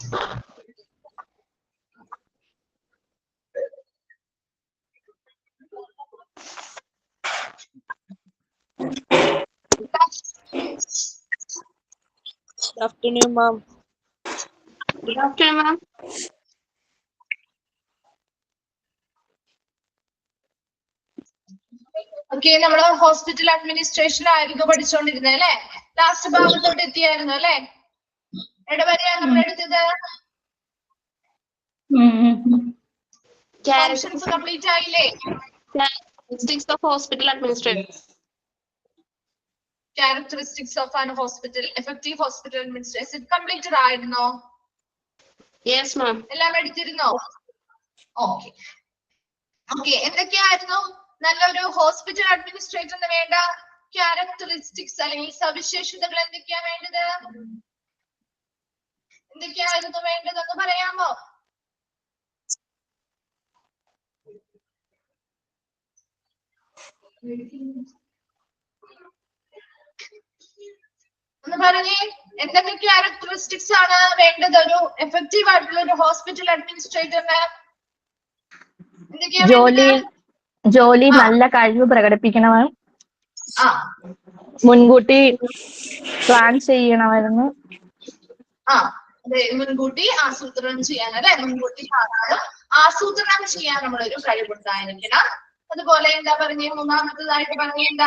Good afternoon, ma'am. Good afternoon, ma'am. Okay, നമ്മള് hospital administration ആയിരുന്നു പഠിച്ചുകൊണ്ടിരുന്നത് അല്ലെ? ലാസ്റ്റ് ഭാഗത്തോട്ട് എത്തിയായിരുന്നു അല്ലെ? എവിടെ വരെയാണ് നമ്മൾ എടുത്തത്? ഫങ്ഷൻസ് കംപ്ലീറ്റ് ആയില്ലേ? Characteristics of hospital administration. Characteristics of an hospital, effective hospital administration completed ആയിരുന്നോ? Yes, ma'am. എല്ലാം എടുത്തിരുന്നോ? ഓക്കെ ഓക്കെ, എന്തൊക്കെയായിരുന്നു നല്ലൊരു ഹോസ്പിറ്റൽ അഡ്മിനിസ്ട്രേറ്ററിന് വേണ്ട ക്യാരക്ടറിസ്റ്റിക്സ് അല്ലെങ്കിൽ സവിശേഷതകൾ എന്തൊക്കെയാ വേണ്ടത്? എന്തൊക്കെയായിരുന്നു വേണ്ടതെന്ന് പറയാമോ? ഒന്ന് പറഞ്ഞേ, എന്തൊക്കെ ക്യാരക്ടറിസ്റ്റിക്സ് ആണ് വേണ്ടത് ഒരു എഫക്റ്റീവ് ആയിട്ടുള്ള ഒരു ഹോസ്പിറ്റൽ അഡ്മിനിസ്ട്രേറ്ററിന്? ജോലി നല്ല കഴിവ് പ്രകടിപ്പിക്കണമെന്ന് മുൻകൂട്ടി പ്ലാൻ ചെയ്യണമായിരുന്നു. അതെ, മുൻകൂട്ടി ആസൂത്രണം ചെയ്യാൻ അല്ലെ? മുൻകൂട്ടി ആസൂത്രണം ചെയ്യാനുള്ള ഒരു കഴിവുണ്ടായിരിക്കണം. അതുപോലെ എന്താ പറഞ്ഞേ, മൂന്നാമത്തേതായിട്ട് പറഞ്ഞേണ്ട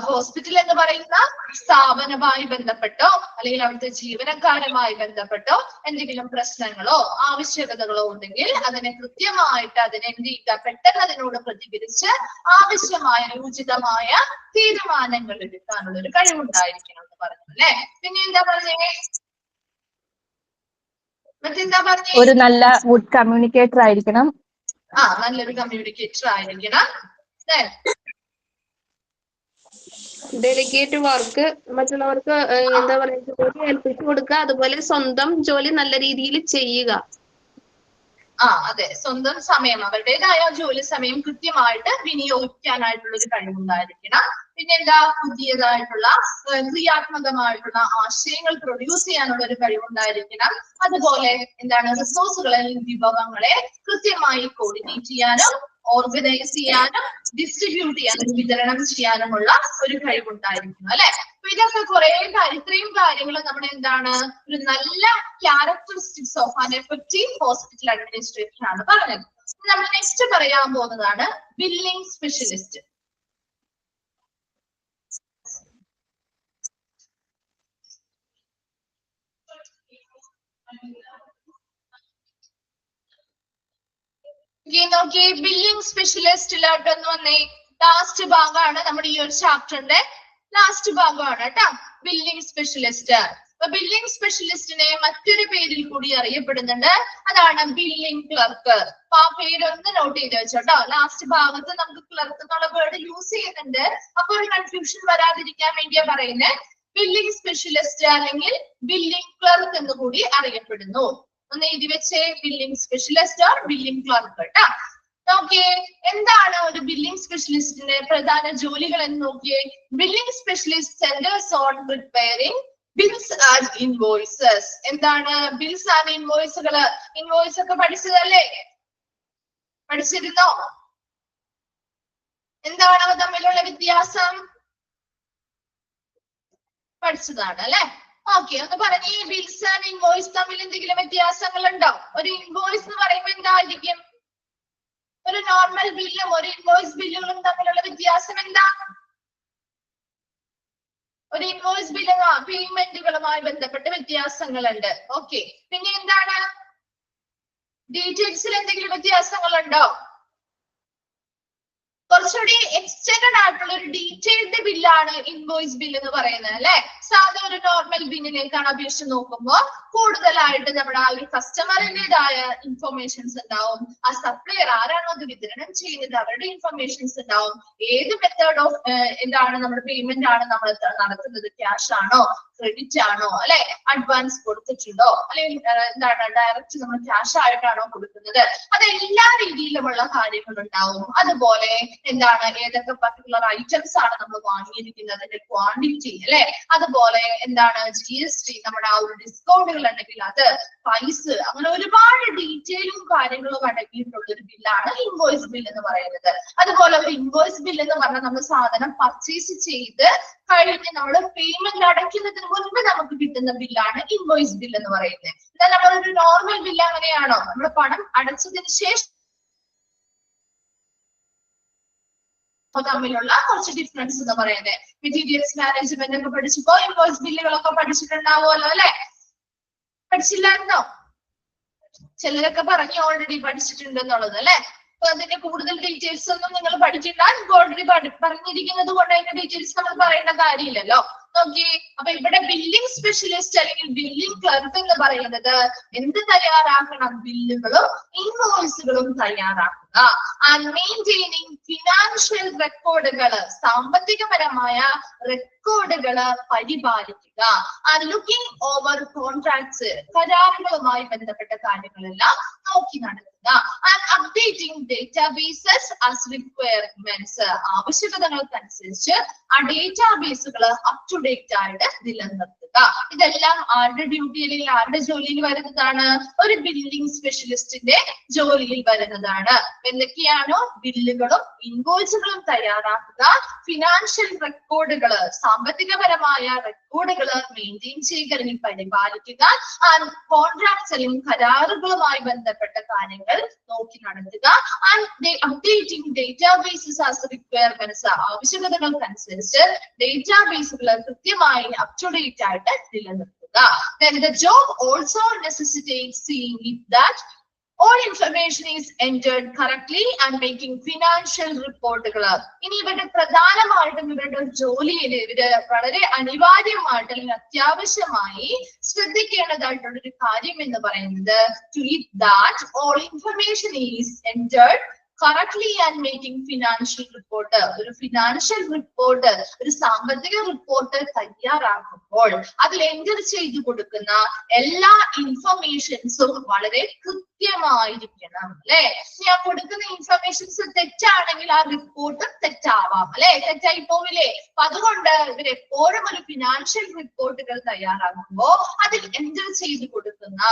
ഹോസ്പിറ്റൽ എന്ന് പറയുന്ന സ്ഥാപനവുമായി ബന്ധപ്പെട്ടോ അല്ലെങ്കിൽ അവിടുത്തെ ജീവനക്കാരുമായി ബന്ധപ്പെട്ടോ എന്തെങ്കിലും പ്രശ്നങ്ങളോ ആവശ്യകതകളോ ഉണ്ടെങ്കിൽ അതിനെ കൃത്യമായിട്ട് അതിനെ എന്ത് ചെയ്യുക, പെട്ടെന്ന് അതിനോട് പ്രതികരിച്ച് ആവശ്യമായ ഉചിതമായ തീരുമാനങ്ങൾ എടുക്കാനുള്ള ഒരു കഴിവുണ്ടായിരിക്കണം എന്ന് പറഞ്ഞു അല്ലെ? പിന്നെ എന്താ പറഞ്ഞേ? മറ്റെന്താ പറഞ്ഞേ? ഒരു നല്ല ഗുഡ് കമ്മ്യൂണിക്കേറ്റർ ആയിരിക്കണം. നല്ലൊരു കമ്മ്യൂണിക്കേറ്റർ ആയിരിക്കണം. ഡെലിഗേറ്റ് വർക്ക് മറ്റുള്ളവർക്ക് എന്താ പറയുക, ജോലി ഏൽപ്പിച്ചു കൊടുക്കുക. അതുപോലെ സ്വന്തം ജോലി നല്ല രീതിയിൽ ചെയ്യുക. അതെ, സ്വന്തം സമയം അവരുടേതായ ജോലി സമയം കൃത്യമായിട്ട് വിനിയോഗിക്കാനായിട്ടുള്ള ഒരു കഴിവുണ്ടായിരിക്കണം. പിന്നെന്താ, പുതിയതായിട്ടുള്ള ക്രിയാത്മകമായിട്ടുള്ള ആശയങ്ങൾ പ്രൊഡ്യൂസ് ചെയ്യാനുള്ള ഒരു കഴിവുണ്ടായിരിക്കണം. അതുപോലെ എന്താണ്, റിസോഴ്സുകളെ വിഭവങ്ങളെ കൃത്യമായി കോർഡിനേറ്റ് ചെയ്യാനും ഓർഗനൈസ് ചെയ്യാനും ഡിസ്ട്രിബ്യൂട്ട് ചെയ്യാനും വിതരണം ചെയ്യാനുമുള്ള ഒരു കഴിവുണ്ടായിരിക്കണം അല്ലെ? അപ്പൊ ഇതൊക്കെ ഇത്രയും കാര്യങ്ങൾ നമ്മുടെ എന്താണ് ഒരു നല്ല characteristics of an effective hospital administration ആണ് പറഞ്ഞത്. നമ്മൾ നെക്സ്റ്റ് പറയാൻ പോകുന്നതാണ് ബില്ലിംഗ് സ്പെഷ്യലിസ്റ്റ്. നോക്കിയേ, ബില്ലിംഗ് സ്പെഷ്യലിസ്റ്റിലോട്ടൊന്ന് വന്നേ. ലാസ്റ്റ് ഭാഗമാണ് നമ്മുടെ ഈ ഒരു ചാപ്റ്ററിന്റെ ലാസ്റ്റ് ഭാഗമാണ് കേട്ടോ, ബില്ലിംഗ് സ്പെഷ്യലിസ്റ്റ്. അപ്പൊ ബില്ലിംഗ് സ്പെഷ്യലിസ്റ്റിനെ മറ്റൊരു പേരിൽ കൂടി അറിയപ്പെടുന്നുണ്ട്, അതാണ് ബില്ലിംഗ് ക്ലർക്ക്. അപ്പൊ ആ പേരൊന്ന് നോട്ട് ചെയ്ത് വെച്ചോട്ടോ. ലാസ്റ്റ് ഭാഗത്ത് നമുക്ക് ക്ലർക്ക് എന്നുള്ള വേർഡ് യൂസ് ചെയ്യുന്നുണ്ട്, അപ്പൊ ഒരു കൺഫ്യൂഷൻ വരാതിരിക്കാൻ വേണ്ടിയാ പറയുന്നത്. ബില്ലിംഗ് സ്പെഷ്യലിസ്റ്റ് അല്ലെങ്കിൽ ബില്ലിംഗ് ക്ലർക്ക് എന്ന് കൂടി അറിയപ്പെടുന്നു. ഒന്ന് എഴുതി വെച്ചേ, billing specialist or billing clerk കേട്ടോ. നോക്കിയേ, എന്താണ് ഒരു ബില്ലിംഗ് സ്പെഷ്യലിസ്റ്റിന്റെ പ്രധാന ജോലികൾ എന്ന് നോക്കിയേ. Billing specialist centres on preparing bills and invoices. എന്താണ് ബിൽസ് ആൻഡ് ഇൻവോയ്സുകള്? ഇൻവോയ്സ് ഒക്കെ പഠിച്ചതല്ലേ? പഠിച്ചിരുന്നോ? എന്താണ് അവ തമ്മിലുള്ള വ്യത്യാസം? പഠിച്ചതാണ് അല്ലെ? ഓക്കെ, ഒന്ന് പറഞ്ഞേ, ബിൽസ് ആൻഡ് ഇൻവോയ്സ് തമ്മിൽ എന്തെങ്കിലും വ്യത്യാസങ്ങൾ ഉണ്ടോ? ഒരു ഇൻവോയ്സ് എന്ന് പറയുമ്പോൾ എന്തായിരിക്കും? ഒരു നോർമൽ ബില്ലും ഒരു ഇൻവോയ്സ് ബില്ലുകളും തമ്മിലുള്ള വ്യത്യാസം എന്താ? ഒരു ഇൻവോയ്സ് ബില്ലും പേയ്മെന്റുകളുമായി ബന്ധപ്പെട്ട വ്യത്യാസങ്ങളുണ്ട്. ഓക്കെ, പിന്നെ എന്താണ്, ഡീറ്റെയിൽസിൽ എന്തെങ്കിലും വ്യത്യാസങ്ങളുണ്ടോ? കുറച്ചുകൂടി എക്സ്റ്റൻഡ് ആയിട്ടുള്ള ഒരു ഡീറ്റെയിൽഡ് ബില്ലാണ് ഇൻവോയ്സ് ബിൽ എന്ന് പറയുന്നത് അല്ലെ? സാധാരണ ഒരു നോർമൽ ബില്ലിനേക്കാണ് അപേക്ഷിച്ച് നോക്കുമ്പോൾ കൂടുതലായിട്ട് നമ്മുടെ ആ ഒരു കസ്റ്റമറിന്റേതായ ഇൻഫർമേഷൻസ് ഉണ്ടാവും. ആ സപ്ലയർ ആരാണോ അത് വിതരണം ചെയ്യുന്നത് അവരുടെ ഇൻഫർമേഷൻസ് ഉണ്ടാവും. ഏത് മെത്തേഡ് ഓഫ് എന്താണ് നമ്മുടെ പേയ്മെന്റ് ആണ് നമ്മൾ നടത്തുന്നത്, ക്യാഷ് ആണോ ക്രെഡിറ്റ് ആണോ, അല്ലെ അഡ്വാൻസ് കൊടുത്തിട്ടുണ്ടോ, അല്ലെങ്കിൽ എന്താണ് ഡയറക്റ്റ് നമ്മൾ ക്യാഷ് ആയിട്ടാണോ കൊടുക്കുന്നത്, അത് എല്ലാ രീതിയിലുമുള്ള കാര്യങ്ങൾ ഉണ്ടാവും. അതുപോലെ എന്താണ് ഏതൊക്കെ പർട്ടിക്കുലർ ഐറ്റംസ് ആണ് നമ്മൾ വാങ്ങിയിരിക്കുന്നത്, അതിന്റെ ക്വാണ്ടിറ്റി, അല്ലെ അതുപോലെ എന്താണ് GST, നമ്മുടെ ആ ഒരു ഡിസ്കൗണ്ടുകൾ ഉണ്ടെങ്കിൽ അത്, പ്രൈസ്, അങ്ങനെ ഒരുപാട് ഡീറ്റെയിലും കാര്യങ്ങളും അടങ്ങിയിട്ടുള്ള ഒരു ബില്ലാണ് ഇൻവോയ്സ് ബിൽ എന്ന് പറയുന്നത്. അതുപോലെ ഒരു ഇൻവോയ്സ് ബിൽ എന്ന് പറഞ്ഞാൽ നമ്മൾ സാധനം പർച്ചേസ് ചെയ്ത് കഴിഞ്ഞ് നമ്മൾ പേയ്മെന്റ് അടയ്ക്കുന്നതിന് മുൻപ് നമുക്ക് കിട്ടുന്ന ബില്ലാണ് ഇൻവോയ്സ് ബിൽ എന്ന് പറയുന്നത്. എന്നാൽ നമ്മളൊരു നോർമൽ ബില്ല് അങ്ങനെയാണോ, നമ്മൾ പണം അടച്ചതിന് ശേഷം തമ്മിലുള്ള കുറച്ച് ഡിഫറൻസ് എന്ന് പറയുന്നത്. മെറ്റീരിയൽസ് മാനേജ്മെന്റ് ഒക്കെ പഠിച്ചപ്പോ ഇൻവോയ്സ് ബില്ലുകളൊക്കെ പഠിച്ചിട്ടുണ്ടാവുമല്ലോ, അല്ലെ പഠിച്ചില്ലായിരുന്നോ? ചിലരൊക്കെ പറഞ്ഞു ഓൾറെഡി പഠിച്ചിട്ടുണ്ടെന്നുള്ളത്, അല്ലെ. അപ്പൊ അതിന്റെ കൂടുതൽ ഡീറ്റെയിൽസ് ഒന്നും നിങ്ങൾ പഠിക്കണ്ട, ഓൾറെഡി പറഞ്ഞിരിക്കുന്നത് കൊണ്ട് അതിന്റെ ഡീറ്റെയിൽസ് നമ്മൾ പറയേണ്ട കാര്യമില്ലല്ലോ. നോക്കി, അപ്പൊ ഇവിടെ ബില്ലിംഗ് സ്പെഷ്യലിസ്റ്റ് അല്ലെങ്കിൽ ബില്ലിംഗ് ക്ലർക്ക് എന്ന് പറയുന്നത് എന്ത് തയ്യാറാക്കണം, ബില്ലുകളും ഇൻവോയ്സുകളും തയ്യാറാക്കുക. ആൻഡ് മെയിൻറ്റെയിനിങ് ഫിനാൻഷ്യൽ റെക്കോർഡുകള്, സാമ്പത്തികപരമായ റെക്കോർഡുകള് പരിപാലിക്കുക. ആൻഡ് ലുക്കിംഗ് ഓവർ കോൺട്രാക്ട്സ്, കരാറുകളുമായി ബന്ധപ്പെട്ട കാര്യങ്ങളെല്ലാം നോക്കി നടത്തുക. And updating databases as requirements, ആവശ്യകതകൾക്കനുസരിച്ച് ആ ഡേറ്റാബേസുകൾ അപ് ടു ഡേറ്റ് ആയിട്ട് നിലനിർത്തുക. ഇതെല്ലാം ആരുടെ ഡ്യൂട്ടി അല്ലെങ്കിൽ ആരുടെ ജോലിയിൽ വരുന്നതാണ്? ഒരു ബില്ലിംഗ് സ്പെഷ്യലിസ്റ്റിന്റെ ജോലിയിൽ വരുന്നതാണ്. എന്തൊക്കെയാണോ? ബില്ലുകളും ഇൻവോയ്സുകളും തയ്യാറാക്കുക, ഫിനാൻഷ്യൽ റെക്കോർഡുകള്, സാമ്പത്തികപരമായ റെക്കോർഡുകള് മെയിൻറ്റെയിൻ ചെയ്യുക അല്ലെങ്കിൽ പരിപാലിക്കുക, ആൻഡ് കോൺട്രാക്ട്സ് അല്ലെങ്കിൽ കരാറുകളുമായി ബന്ധപ്പെട്ട കാര്യങ്ങൾ നോക്കി നടത്തുക. And updating databases as requirements, ആവശ്യകതകൾക്കനുസരിച്ച് ഡേറ്റാബേസുകൾ കൃത്യമായി അപ് ടു ഡേറ്റ് ആയിട്ട് നിലനിർത്തുക. Then the job also necessitates seeing it that all information is entered correctly and making financial റിപ്പോർട്ടുകൾ. ഇനി ഇവരുടെ പ്രധാനമായിട്ടും ഇവരുടെ ജോലിയിൽ ഇവര് വളരെ അനിവാര്യമായിട്ട് അല്ലെങ്കിൽ അത്യാവശ്യമായി ശ്രദ്ധിക്കേണ്ടതായിട്ടുള്ള ഒരു കാര്യം എന്ന് പറയുന്നത് to it that all information is entered correctly and making financial report. ഒരു ഫിനാൻഷ്യൽ റിപ്പോർട്ട്, ഒരു സാമ്പത്തിക റിപ്പോർട്ട് തയ്യാറാക്കുമ്പോൾ അതിൽ എൻ്റർ ചെയ്തു കൊടുക്കുന്ന എല്ലാ ഇൻഫർമേഷൻസും വളരെ കൃത്യമായിരിക്കണം, അല്ലെ. ഞാൻ കൊടുക്കുന്ന ഇൻഫർമേഷൻസ് തെറ്റാണെങ്കിൽ ആ റിപ്പോർട്ട് തെറ്റാവാം, അല്ലെ, തെറ്റായി പോവില്ലേ. അപ്പൊ അതുകൊണ്ട് ഇവർ എപ്പോഴും ഒരു ഫിനാൻഷ്യൽ റിപ്പോർട്ടുകൾ തയ്യാറാക്കുമ്പോൾ അതിൽ എൻ്റർ ചെയ്തു കൊടുക്കുന്ന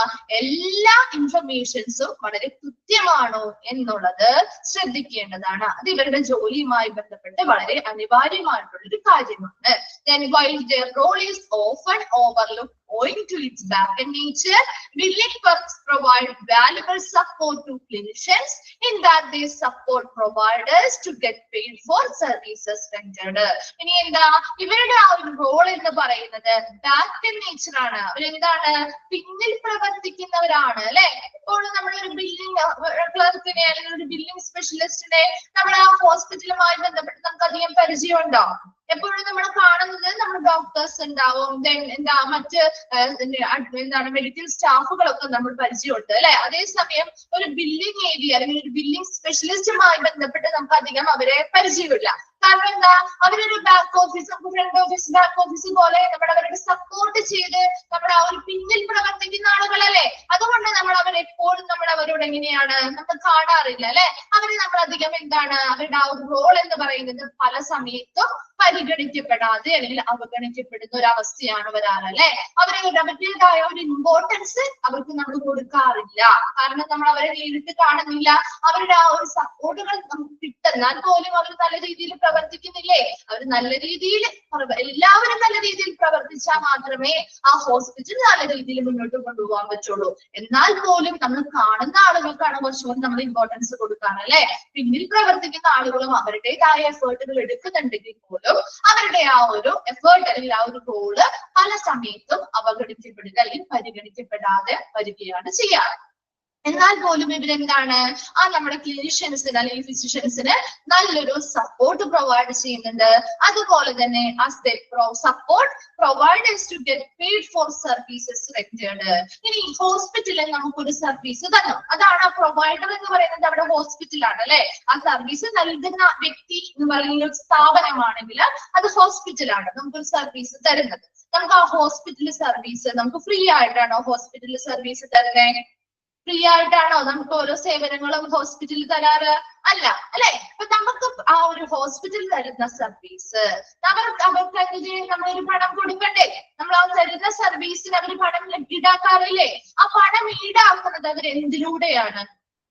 എല്ലാ ഇൻഫർമേഷൻസും വളരെ കൃത്യമാണോ എന്നുള്ളത് ശ്രദ്ധിക്കേണ്ടതാണ്. അത് ഇവരുടെ ജോലിയുമായി ബന്ധപ്പെട്ട് വളരെ അനിവാര്യമായിട്ടുള്ള ഒരു കാര്യമാണ്. Then while their role is often overlooked owing to its back-end nature, billing clerks provide valuable support to clinicians in that they support providers to get paid for services rendered. ഇനി എന്താ ഇവരുടെ ആ ഒരു റോൾ എന്ന് പറയുന്നത്? ബാക്ക്-end nature ആണ്. അവരെന്താണ്? പിന്നിൽ പ്രവർത്തിക്കുന്നവരാണ്, അല്ലെ. ഇപ്പോൾ നമ്മളൊരു ബില്ലിംഗ് ക്ലർക്കിനെ അല്ലെങ്കിൽ ഒരു ബില്ലിംഗ് സ്പെഷ്യലിസ്റ്റിനെ നമ്മുടെ ആ ഹോസ്പിറ്റലുമായി ബന്ധപ്പെട്ട് നമുക്ക് അധികം പരിചയമുണ്ടോ? എപ്പോഴും നമ്മൾ കാണുന്നത് നമ്മൾ ഡോക്ടേഴ്സ് ഉണ്ടാവും, എന്താ മറ്റ് എന്താണ് മെഡിക്കൽ സ്റ്റാഫുകളൊക്കെ നമ്മൾ പരിചയമുണ്ട്, അല്ലെ. അതേസമയം ഒരു ബില്ലിംഗ് ഏരിയ അല്ലെങ്കിൽ ഒരു ബില്ലിംഗ് സ്പെഷ്യലിസ്റ്റുമായി ബന്ധപ്പെട്ട് നമുക്ക് അധികം അവരെ പരിചയമില്ല. കാരണം എന്താ? അവരൊരു back office, front office, back office പോലെ അവരുടെ സപ്പോർട്ട് ചെയ്ത് നമ്മുടെ ആ ഒരു പിന്നിൽ പ്രവർത്തിക്കുന്ന ആളുകളല്ലേ. അതുകൊണ്ട് നമ്മൾ അവരെപ്പോഴും അവരോട് എങ്ങനെയാണ് നമ്മൾ കാണാറില്ല, അല്ലെ. അവരെ നമ്മൾ അധികം എന്താണ് അവരുടെ ആ ഒരു റോൾ എന്ന് പറയുന്നത് പല സമയത്തും പരിഗണിക്കപ്പെടാതെ അല്ലെങ്കിൽ അവഗണിക്കപ്പെടുന്ന ഒരു അവസ്ഥയാണ് വരാറ്, അല്ലെ. അവരുടേതായ ഒരു ഇമ്പോർട്ടൻസ് അവർക്ക് നമ്മൾ കൊടുക്കാറില്ല. കാരണം നമ്മൾ അവരെ നേരിട്ട് കാണുന്നില്ല. അവരുടെ ആ ഒരു സപ്പോർട്ടുകൾ നമുക്ക് കിട്ടുന്നാൽ പോലും അവർ നല്ല രീതിയിൽ പ്രവർത്തിക്കുന്നില്ലേ. അവർ നല്ല രീതിയിൽ എല്ലാവരും നല്ല രീതിയിൽ പ്രവർത്തിച്ചാൽ മാത്രമേ ആ ഹോസ്പിറ്റൽ നല്ല രീതിയിൽ മുന്നോട്ട് കൊണ്ടുപോകാൻ പറ്റുള്ളൂ. എന്നാൽ പോലും നമ്മൾ കാണുന്ന ആളുകൾക്കാണ് കുറച്ചുകൂടി നമ്മൾ ഇമ്പോർട്ടൻസ് കൊടുക്കാറ്, അല്ലെ. പിന്നിൽ പ്രവർത്തിക്കുന്ന ആളുകളും അവരുടേതായ എഫേർട്ടുകൾ എടുക്കുന്നുണ്ടെങ്കിൽ പോലും അവരുടെ ആ ഒരു എഫേർട്ട് അല്ലെങ്കിൽ ആ ഒരു റോള് പല സമയത്തും അവഗണിക്കപ്പെടുക അല്ലെങ്കിൽ പരിഗണിക്കപ്പെടാതെ വരികയാണ് ചെയ്യാറ്. എന്നാൽ പോലും ഇവരെന്താണ് നമ്മുടെ ക്ലിനിഷ്യൻസിന് അല്ലെങ്കിൽ ഫിസിഷ്യൻസിന് നല്ലൊരു സപ്പോർട്ട് പ്രൊവൈഡ് ചെയ്യുന്നുണ്ട്. അതുപോലെ തന്നെ support providers to get paid for services rendered. ഇനി ഹോസ്പിറ്റലിൽ നമുക്കൊരു സർവീസ് തന്നു, അതാണ് ആ പ്രൊവൈഡർ എന്ന് പറയുന്നത്. അവിടെ ഹോസ്പിറ്റലാണ് അല്ലെ, ആ സർവീസ് നൽകുന്ന വ്യക്തി എന്ന് പറയുന്ന ഒരു സ്ഥാപനമാണെങ്കിൽ അത് ഹോസ്പിറ്റലാണ് നമുക്കൊരു സർവീസ് തരുന്നത്. നമുക്ക് ആ ഹോസ്പിറ്റൽ സർവീസ് നമുക്ക് ഫ്രീ ആയിട്ടാണോ ഹോസ്പിറ്റൽ സർവീസ് തരുന്നത്? ഫ്രീ ആയിട്ടാണോ നമുക്ക് ഓരോ സേവനങ്ങളും ഹോസ്പിറ്റലിൽ തരാറ്? അല്ല അല്ലെ. അപ്പൊ നമുക്ക് ആ ഒരു ഹോസ്പിറ്റൽ തരുന്ന സർവീസ് അവർക്ക് നമ്മളൊരു പണം കൊടുക്കണ്ടേ? നമ്മൾ ആ തരുന്ന സർവീസിന് അവർ പണം ഈടാക്കാറില്ലേ? ആ പണം ഈടാക്കുന്നത് അവർ എന്തിലൂടെയാണ്?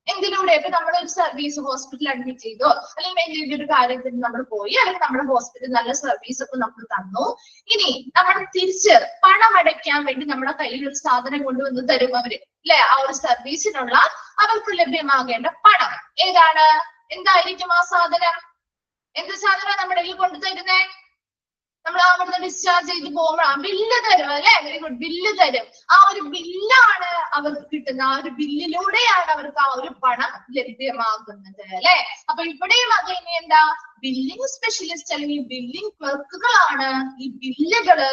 ഇപ്പൊ നമ്മളൊരു സർവീസ് ഹോസ്പിറ്റലിൽ അഡ്മിറ്റ് ചെയ്തോ അല്ലെങ്കിൽ എന്തെങ്കിലും ഒരു കാര്യത്തിന് നമ്മൾ പോയി, അല്ലെങ്കിൽ നമ്മുടെ ഹോസ്പിറ്റൽ നല്ല സർവീസ് ഒക്കെ നമുക്ക് തന്നു. ഇനി നമ്മൾ തിരിച്ച് പണം അടയ്ക്കാൻ വേണ്ടി നമ്മുടെ കയ്യിൽ ഒരു സാധനം കൊണ്ടുവന്ന് തരും അവര് അല്ലെ. ആ ഒരു സർവീസിനുള്ള അവർക്ക് ലഭ്യമാകേണ്ട പണം ഏതാണ്? എന്തായിരിക്കും ആ സാധനം? എന്ത് സാധനം നമ്മുടെ കയ്യിൽ കൊണ്ടു തരുന്നേ? നമ്മൾ അവിടുന്ന് ഡിസ്ചാർജ് ചെയ്ത് പോകുമ്പോൾ ബില്ല് തരും അല്ലെ. വെരി ഗുഡ്, ബില്ല് തരും. ആ ഒരു ബില്ലാണ് അവർക്ക് കിട്ടുന്ന, ആ ഒരു ബില്ലിലൂടെയാണ് അവർക്ക് ആ ഒരു പണം ലഭ്യമാകുന്നത് അല്ലെ. അപ്പൊ ഇവിടെയും അത് ഇനി എന്താ, ബില്ലിംഗ് സ്പെഷ്യലിസ്റ്റ് അല്ലെങ്കിൽ ബില്ലിംഗ് ക്ലർക്കുകളാണ് ഈ ബില്ലുകള്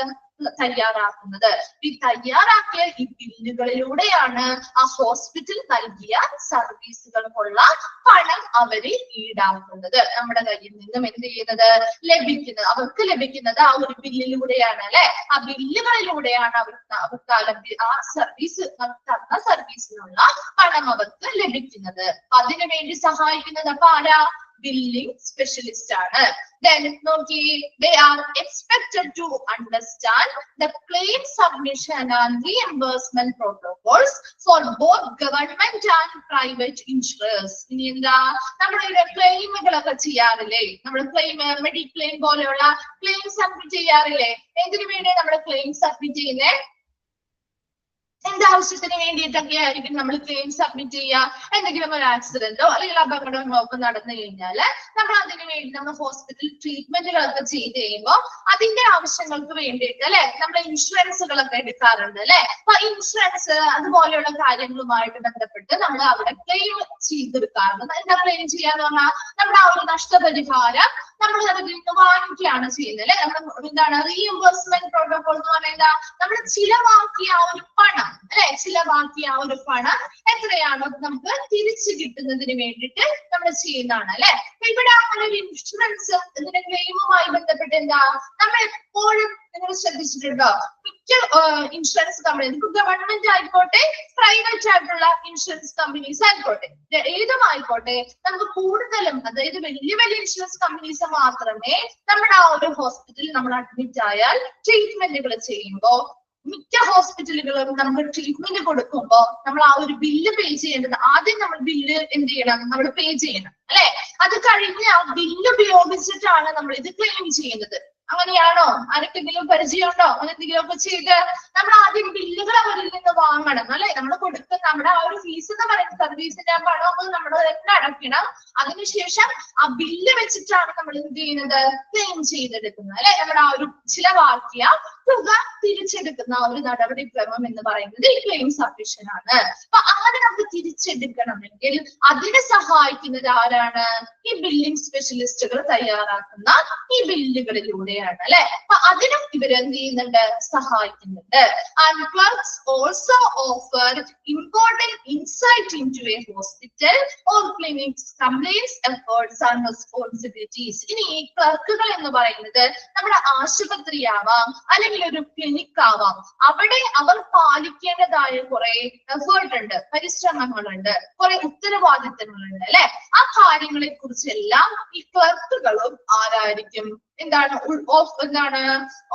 തയ്യാറാക്കുന്നത്. ഈ തയ്യാറാക്കിയ ഈ ബില്ലുകളിലൂടെയാണ് ആ ഹോസ്പിറ്റൽ നൽകിയ സർവീസുകൾക്കുള്ള പണം അവര് ഈടാക്കുന്നത്. നമ്മുടെ കയ്യിൽ നിന്നും എന്ത് ചെയ്യുന്നത്, ലഭിക്കുന്നത്, അവർക്ക് ലഭിക്കുന്നത് ആ ഒരു ബില്ലിലൂടെയാണ് അല്ലെ. ആ ബില്ലുകളിലൂടെയാണ് അവർക്ക് ആ സർവീസ് തന്ന സർവീസിനുള്ള പണം അവർക്ക് ലഭിക്കുന്നത്. അതിനു വേണ്ടി സഹായിക്കുന്നത് അപ്പൊ ആരാ? ബില്ലിംഗ് സ്പെഷ്യലിസ്റ്റ് ആണ്. Then they are expected to understand the claim submission and reimbursement protocols for both government and private insurers. ഇനി എന്താ, നമ്മുടെ ക്ലെയിമുകളൊക്കെ ചെയ്യാറില്ലേ? നമ്മൾ ക്ലെയിം, മെഡിക്ലെയിം പോലെയുള്ള ക്ലെയിം സബ്മിറ്റ് ചെയ്യാറില്ലേ? എന്തിനു വേണ്ടി നമ്മൾ ക്ലെയിം സബ്മിറ്റ് ചെയ്യുന്നേ? എന്താവശ്യത്തിന് വേണ്ടിയിട്ടൊക്കെ ആയിരിക്കും നമ്മൾ ക്ലെയിം സബ്മിറ്റ് ചെയ്യുക? എന്തെങ്കിലും ഒരു ആക്സിഡന്റോ അല്ലെങ്കിൽ അപകടമോ ഒക്കെ നടന്നു കഴിഞ്ഞാല് നമ്മൾ അതിനു വേണ്ടി നമ്മൾ ഹോസ്പിറ്റൽ ട്രീറ്റ്മെന്റുകളൊക്കെ ചെയ്ത് കഴിയുമ്പോൾ അതിന്റെ ആവശ്യങ്ങൾക്ക് വേണ്ടിയിട്ട് അല്ലെ നമ്മൾ ഇൻഷുറൻസുകളൊക്കെ എടുക്കാറുണ്ട് അല്ലെ. അപ്പൊ ഇൻഷുറൻസ് അതുപോലെയുള്ള കാര്യങ്ങളുമായിട്ട് ബന്ധപ്പെട്ട് നമ്മൾ അവിടെ ക്ലെയിം ചെയ്തെടുക്കാറുണ്ട്. എന്താ ക്ലെയിം ചെയ്യാന്ന് പറഞ്ഞാൽ നമ്മുടെ ആ ഒരു നഷ്ടപരിഹാരം നമ്മൾ അതിൽ നിന്ന് വാങ്ങിക്കുകയാണ് ചെയ്യുന്നത് അല്ലെ. നമ്മൾ എന്താണ് റീഇംബേഴ്സ്മെന്റ് പ്രോട്ടോകോൾ എന്ന് പറയുന്നത്? നമ്മൾ ചിലവാക്കിയ ആ ഒരു പണം അല്ലെ, ചിലവാക്കിയ ആ ഒരു പണം എത്രയാണോ നമുക്ക് തിരിച്ചു കിട്ടുന്നതിന് വേണ്ടിയിട്ട് നമ്മൾ ചെയ്യുന്നതാണ് അല്ലെ. ഇവിടെ ഒരു ഇൻഷുറൻസ് ഇതിന്റെ ക്ലെയിമുമായി ബന്ധപ്പെട്ട് എന്താ, നമ്മൾ എപ്പോഴും നിങ്ങൾ ശ്രദ്ധിച്ചിട്ടുണ്ടോ, മിക്ക ഇൻഷുറൻസ് കമ്പനി, ഗവൺമെന്റ് ആയിക്കോട്ടെ പ്രൈവറ്റ് ആയിട്ടുള്ള ഇൻഷുറൻസ് കമ്പനീസ് ആയിക്കോട്ടെ, ഏതുമായിക്കോട്ടെ, നമുക്ക് കൂടുതലും അതായത് വലിയ വലിയ ഇൻഷുറൻസ് കമ്പനീസ് മാത്രമേ നമ്മുടെ ആ ഒരു ഹോസ്പിറ്റലിൽ നമ്മൾ അഡ്മിറ്റ് ആയാൽ ട്രീറ്റ്മെന്റുകൾ ചെയ്യുമ്പോൾ മിക്ക ഹോസ്പിറ്റലുകളും നമുക്ക് ട്രീറ്റ്മെന്റ് കൊടുക്കുമ്പോൾ നമ്മൾ ആ ഒരു ബില്ല് പേ ചെയ്യേണ്ടത്, ആദ്യം നമ്മൾ ബില്ല് എന്ത് ചെയ്യണം, നമ്മൾ പേ ചെയ്യണം അല്ലെ. അത് കഴിഞ്ഞ് ആ ബില്ല് ഉപയോഗിച്ചിട്ടാണ് നമ്മൾ ഇത് ക്ലെയിം ചെയ്യുന്നത്. അങ്ങനെയാണോ? ആർക്കെങ്കിലും പരിചയമുണ്ടോ? അങ്ങനെ എന്തെങ്കിലും ഒക്കെ ചെയ്ത് നമ്മൾ ആദ്യം ബില്ലുകൾ അവരിൽ നിന്ന് വാങ്ങണം അല്ലെ. നമ്മൾ കൊടുക്കുന്ന നമ്മുടെ ആ ഒരു ഫീസ് എന്ന് പറയുന്ന സർവീസിന്റെ പണം നമ്മൾ തന്നെ അടയ്ക്കണം. അതിനുശേഷം ആ ബില്ല് വെച്ചിട്ടാണ് നമ്മൾ എന്ത് ചെയ്യുന്നത്, ക്ലെയിം ചെയ്തെടുക്കുന്നത് അല്ലെ. നമ്മുടെ ആ ഒരു ചിലവാക്കിയ തുക തിരിച്ചെടുക്കുന്ന ഒരു നടപടിക്രമം എന്ന് പറയുന്നത് ഈ ക്ലെയിം സബ്മിഷൻ ആണ്. അപ്പൊ അങ്ങനെ നമുക്ക് തിരിച്ചെടുക്കണമെങ്കിൽ അതിനെ സഹായിക്കുന്നത് ആരാണ്? ഈ ബില്ലിംഗ് സ്പെഷ്യലിസ്റ്റുകൾ തയ്യാറാക്കുന്ന ഈ ബില്ലുകളിലൂടെയാണ് അല്ലെ. അപ്പൊ അതിനും ഇവർ എന്ത് ചെയ്യുന്നുണ്ട്, സഹായിക്കുന്നുണ്ട്. And clerks also offer important insight into A hospital or clinics complaints efforts and responsibilities. ഇനി ഈ ക്ലർക്കുകൾ എന്ന് പറയുന്നത് നമ്മുടെ ആശുപത്രിയാവാം അല്ലെങ്കിൽ ഒരു ക്ലിനിക് ആവാം, അവിടെ അവർ പാലിക്കേണ്ടതായ കുറെ എഫേർട്ട് ഉണ്ട്, പരിശ്രമങ്ങളുണ്ട്, കുറെ ഉത്തരവാദിത്തങ്ങളുണ്ട് അല്ലെ. ആ കാര്യങ്ങളെ കുറിച്ചെല്ലാം ഈ ക്ലർക്കുകളും ആരായിരിക്കും, എന്താണ്